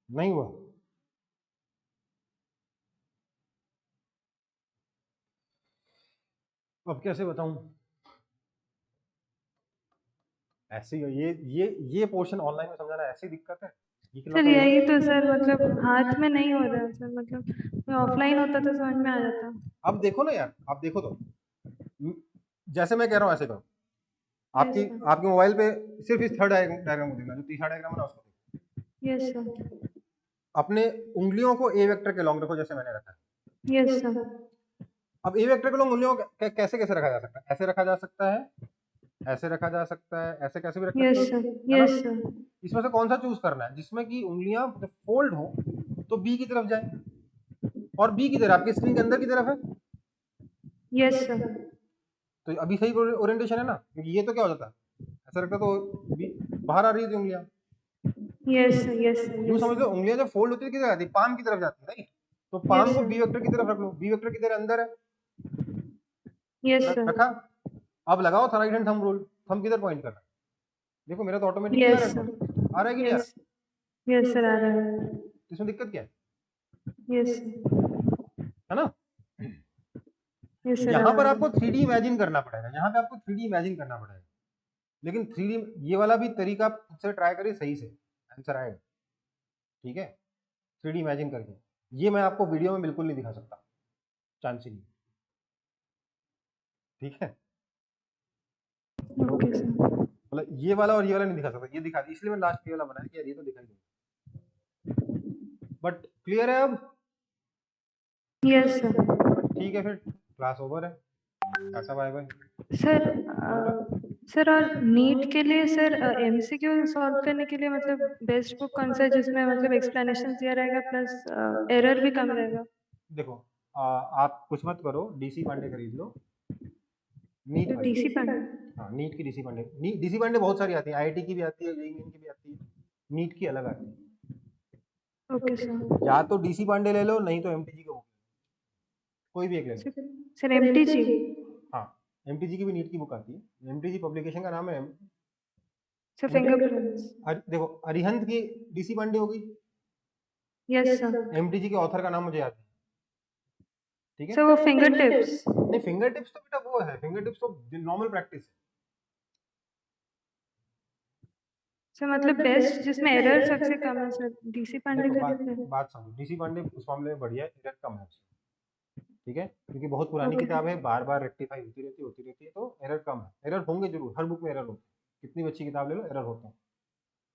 नहीं हुआ। अब कैसे बताऊं, ऐसे ये पोर्शन ऑनलाइन में समझाना ऐसी दिक्कत है। सर यही तो सर, मतलब हाथ में नहीं हो रहा है सर, मतलब ऑफलाइन होता तो समझ में आ जाता। अब देखो ना यार, आप देखो तो, जैसे मैं कह रहा हूँ ऐसे करो, आपकी यस सर। आपके मोबाइल पे सिर्फ इस थर्ड डायग्राम को देखना, जो तीसरा डायग्राम है ना उसको देखो। Yes sir. अपने उंगलियों को ए वेक्टर के लॉन्ग रखो, जैसे मैंने रखा है। Yes sir. अब ए वेक्टर के लॉन्ग उंगलियों को कैसे कैसे रखा जा सकता है, ऐसे रखा जा सकता है, ऐसे रखा जा सकता है, ऐसे कैसे भी रख सकते यस हो, सर। है ना। Yes sir. इसमें से कौन सा चूज करना है, जिसमें कि उंगलियां जब फोल्ड हो तो बी की तरफ जाए, और बी की तरफ आपकी स्क्रीन के अंदर की तरफ है, यस सर। तो अभी सही ओरिएंटेशन है ना, क्योंकि ये तो क्या हो जाता है, ऐसा लगता तो बी बाहर आ रही थी उंगलियां। Yes sir. Yes sir. यूं समझ लो, उंगलियां जब फोल्ड होती है किधर जाती है, पाम की तरफ जाती है, राइट, तो पाम Yes, को sir. बी वेक्टर की तरफ रख लो, बी वेक्टर की तरह अंदर है, यस सर। रखा। अब लगाओ right hand thumb rule, thumb किधर पॉइंट कर रहा है, देखो मेरा तो ऑटोमेटिकली आ यस रहा सर। है, आ रहा है कि नहीं आ रहा, यस सर आ रहा है। इसमें दिक्कत क्या है, यस है ना। Yes sir. यहाँ पर आपको 3D इमेजिन करना पड़ेगा, यहाँ पे आपको 3D इमेजिन करना पड़ेगा, लेकिन 3D ये वाला भी तरीका आप खुद से ट्राई करिए, सही से आंसर आएगा, ठीक है। 3D इमेजिन करके, ये मैं आपको वीडियो में बिल्कुल नहीं दिखा सकता, चांस ही नहीं, ठीक है। Okay sir. मतलब ये वाला और ये वाला नहीं दिखा सकता, ये दिखा दी, इसलिए मैं लास्ट ये वाला बनाया कि यार ये तो दिखाई दे, बट क्लियर है अब। Yes sir. ठीक है, फिर क्लास ओवर है। Tata bye bye. सर बोलो। सर और नीट के लिए सर एमसीक्यू सॉल्व करने के लिए मतलब बेस्ट बुक कौन सा है जिसमें मतलब एक्सप्लेनेशन दिया रहेगा प्लस एरर भी कम रहेगा? देखो आप कुछ मत करो, डीसी पांडे खरीद लो, नीट तो वाली। डीसी पांडे। हाँ नीट की डीसी पांडे, डीसी पांडे बहुत सारी आती है, आईआईटी की भी आती है, जेईई मेन की भी आती है, नीट की अलग आती है। Okay sir. या तो डीसी पांडे ले लो, नहीं तो एमटीजी का बुक, कोई भी एक ले लो। Sir MTG. हाँ एमटीजी की भी नीट की बुक आती है, एमटीजी पब्लिकेशन का नाम है। Sir fingerprints. देखो अरिहंत की डीसी पांडे होगी, यस सर। एमटीजी के ऑथर का नाम मुझे याद नहीं, ठीक है। सर वो फिंगर टिप्स। नहीं फिंगर टिप्स तो बेटा वो है, फिंगर टिप्स तो नॉर्मल प्रैक्टिस है। सर मतलब बेस्ट जिसमें एरर सबसे कम है सर डीसी पांडे देखो का बात लेते हैं। बात समझो, डीसी पांडे उस मामले में बढ़िया है, एरर कम है उसमें, ठीक है, क्योंकि बहुत पुरानी ओके। किताब है, बार बार रेक्टिफाई होती रहती है, तो एरर कम है। एरर होंगे जरूर, हर बुक में एरर होते हैं, कितनी भी अच्छी किताब ले लो एरर होते हैं,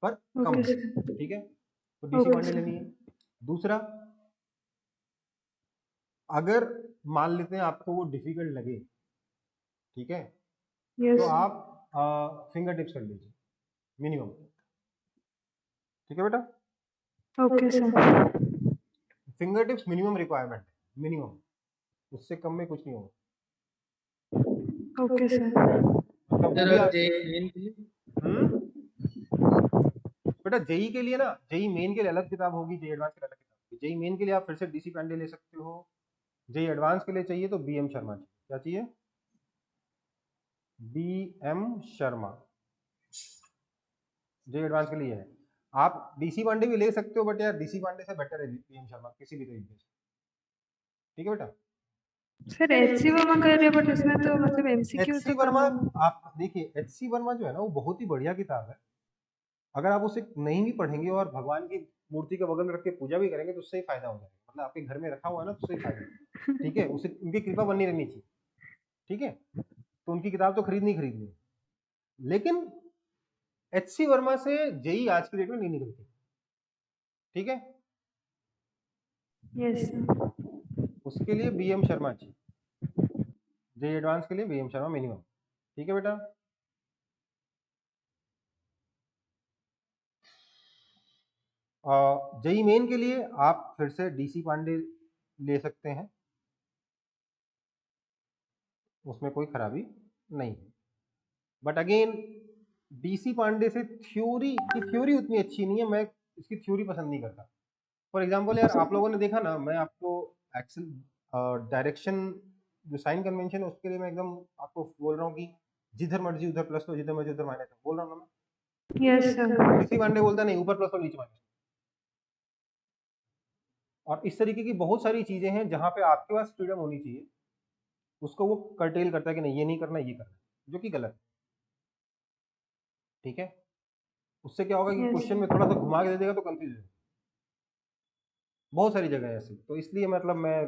पर कम ओके है, सर। ठीक है। तो डीसी ओके पांडे सर। लेनी है। दूसरा, अगर मान लेते हैं आपको वो डिफिकल्ट लगे, ठीक है, तो यस। आप फिंगर टिप्स कर लीजिए मिनिमम, ठीक है बेटा। Okay sir. Finger tips minimum requirement है, मिनिमम, उससे कम में कुछ नहीं होगा, ओके सर। मतलब वो सर भी और आप जे मेन के लिए? बेटा जेई के लिए ना, जेई मेन के लिए अलग किताब होगी, जेई एडवांस के लिए अलग किताब होगी। जेई मेन के लिए आप फिर से डीसी पांडे ले सकते हो, जेई एडवांस के लिए चाहिए तो बीएम शर्मा चाहिए। क्या चाहिए? बीएम शर्मा, जेई एडवांस के लिए है। आप डीसी पांडे भी ले सकते हो, बट यार डीसी पांडे से बेटर है बीएम शर्मा किसी भी तरीके से, ठीक है बेटा। सर एचसी वर्मा कर रहे हैं बट इसमें तो मतलब एमसीक्यू एचसी तो कम वर्मा, है। आप देखिए एचसी वर्मा जो है ना वो बहुत ही बढ़िया किताब है, अगर आप उसे नहीं भी पढ़ेंगे और भगवान की मूर्ति के बगल में रख के पूजा भी करेंगे तो उससे ही फायदा हो जाएगा, मतलब आपके घर में रखा हुआ है ना तो उससे ही फायदा है, ठीक है, उसे उनकी कृपा बननी रहनी चाहिए, ठीक है। तो उनकी किताब तो खरीदनी खरीदनी है, लेकिन एचसी वर्मा से जेई आज की डेट में नहीं निकलती, ठीक है। Yes sir. उसके लिए बीएम शर्मा चाहिए, जेई एडवांस के लिए बीएम शर्मा मिनिमम, ठीक है बेटा। जेई मेन के लिए आप फिर से डीसी पांडे ले सकते हैं, उसमें कोई खराबी नहीं है, बट अगेन डीसी पांडे से थ्योरी की थ्योरी उतनी अच्छी नहीं है, मैं इसकी थ्योरी पसंद नहीं करता। फॉर एग्जांपल यार आप लोगों ने देखा ना, मैं आपको एक्सेल डायरेक्शन जो साइन कन्वेंशन है उसके लिए मैं एकदम आपको बोल रहा हूँ कि जिधर मर्जी उधर प्लस लो, जिधर मर्जी उधर माइनस लो, बोल रहा हूँ ना मैं। Yes sir. डीसी पांडे बोलता नहीं ऊपर प्लस लो नीचे माइनस, और इस तरीके की बहुत सारी चीजें हैं जहां पे आपके पास फ्रीडम होनी चाहिए, उसको वो कर्टेल करता है कि नहीं ये नहीं करना ये करना, जो कि गलत है, ठीक है। उससे क्या होगा कि यस। क्वेश्चन में थोड़ा सा घुमा के दे देगा तो कंफ्यूज है, बहुत सारी जगह है ऐसी, तो इसलिए मतलब मैं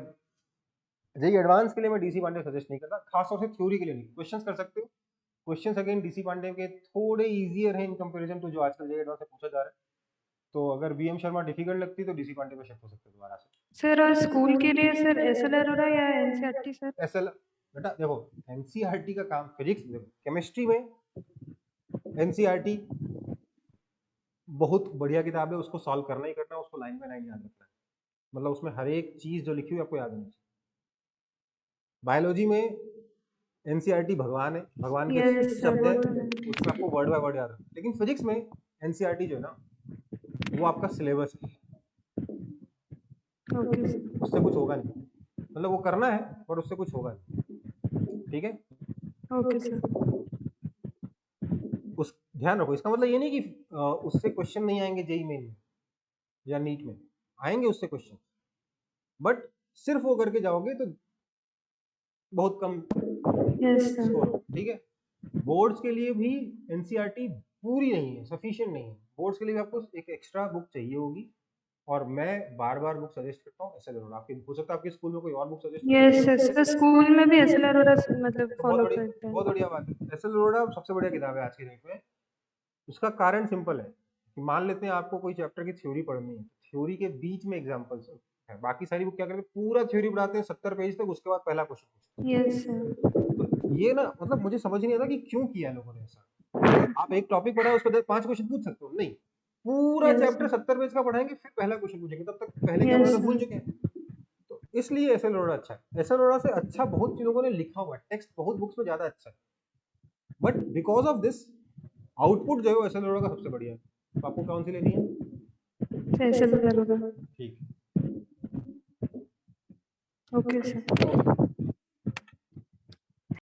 जेई एडवांस के लिए मैं डीसी पांडे सजेस्ट नहीं करता, खासतौर से थ्योरी के लिए नहीं। क्वेश्चंस कर सकते हो, क्वेश्चंस अगेन डीसी पांडे के थोड़े इजियर हैं इन कंपैरिजन टू जो आजकल जेई एडवांस से पूछा जा रहा है, तो अगर बीएम शर्मा डिफिकल्ट लगती है तो डीसी पांडे में शिफ्ट हो सकते हो दोबारा से। सर और स्कूल के लिए सर एसएलआर हो रहा है या एनसीईआरटी सर? एसएल बेटा देखो, एनसीईआरटी का काम फिजिक्स, केमिस्ट्री में एनसीईआरटी बहुत बढ़िया किताब है, उसको सॉल्व करना ही करना है, उसको लाइन बाय लाइन याद रखना है, मतलब उसमें हर एक चीज जो लिखी हुई है आपको याद होनी चाहिए। बायोलॉजी में एनसीईआरटी भगवान है, भगवान के यस सर शब्द वो है, तो है। उसमें आपको वर्ड बाय वर्ड याद रखना है। लेकिन फिजिक्स में एनसीईआरटी जो है ना वो आपका सिलेबस है, ओके सर। उससे कुछ होगा नहीं, मतलब वो करना है पर उससे कुछ होगा नहीं, ठीक है। Okay sir. उस ध्यान रखो, इसका मतलब ये नहीं कि उससे क्वेश्चन नहीं आएंगे जेई मेन में या नीट में, आएंगे उससे क्वेश्चन, बट सिर्फ वो करके जाओगे तो बहुत कम यस सर। स्कोर हो, ठीक है। बोर्ड्स के लिए भी एनसीईआरटी पूरी नहीं है, सफिशिएंट नहीं है, बोर्ड्स के लिए भी आपको एक एक्स्ट्रा बुक चाहिए होगी, और मैं बार बार बुक सजेस्ट करता हूँ एसएल अरोड़ा, आपकी हो सकता है आपके स्कूल में कोई और book suggest yes sir school में भी एसएलआर हो रहा मतलब तो फॉलो करते बहुत हैं। बढ़िया बात है, एसएल अरोड़ा सबसे बढ़िया किताब है आज की डेट में। उसका कारण सिंपल है कि मान लेते हैं आपको कोई चैप्टर की थ्योरी पढ़नी है, थ्योरी के बीच में एग्जांपल्स है। बाकी सारी बुक क्या करते हैं, पूरा थ्योरी पढ़ाते हैं 70 पेज तक, उसके बाद पहला क्वेश्चन पूछते हैं। Yes sir. तो ये ना मतलब मुझे समझ नहीं आता कि क्यों किया लोगों ने ऐसा। आप एक टॉपिक पढ़ा उस पर 5 क्वेश्चन पूछ सकते हो, नहीं, पूरा Yes, चैप्टर sir. 70 पेज का पढ़ाएंगे फिर पहला क्वेश्चन पूछेंगे, तब तक पहले क्या पढ़ा Yes, था भूल sir. चुके हैं। तो इसलिए एस एल अरोड़ा अच्छा है। एस एल अरोड़ा से अच्छा बहुत लोगों ने लिखा हुआ है, टेक्स्ट बहुत बुक्स में ज्यादा अच्छा है, but because of this output जो है एस एल अरोड़ा का सबसे बढ़िया है। तो आपको कौन सी लेनी है? ऐसा जरूर। ठीक, ओके सर।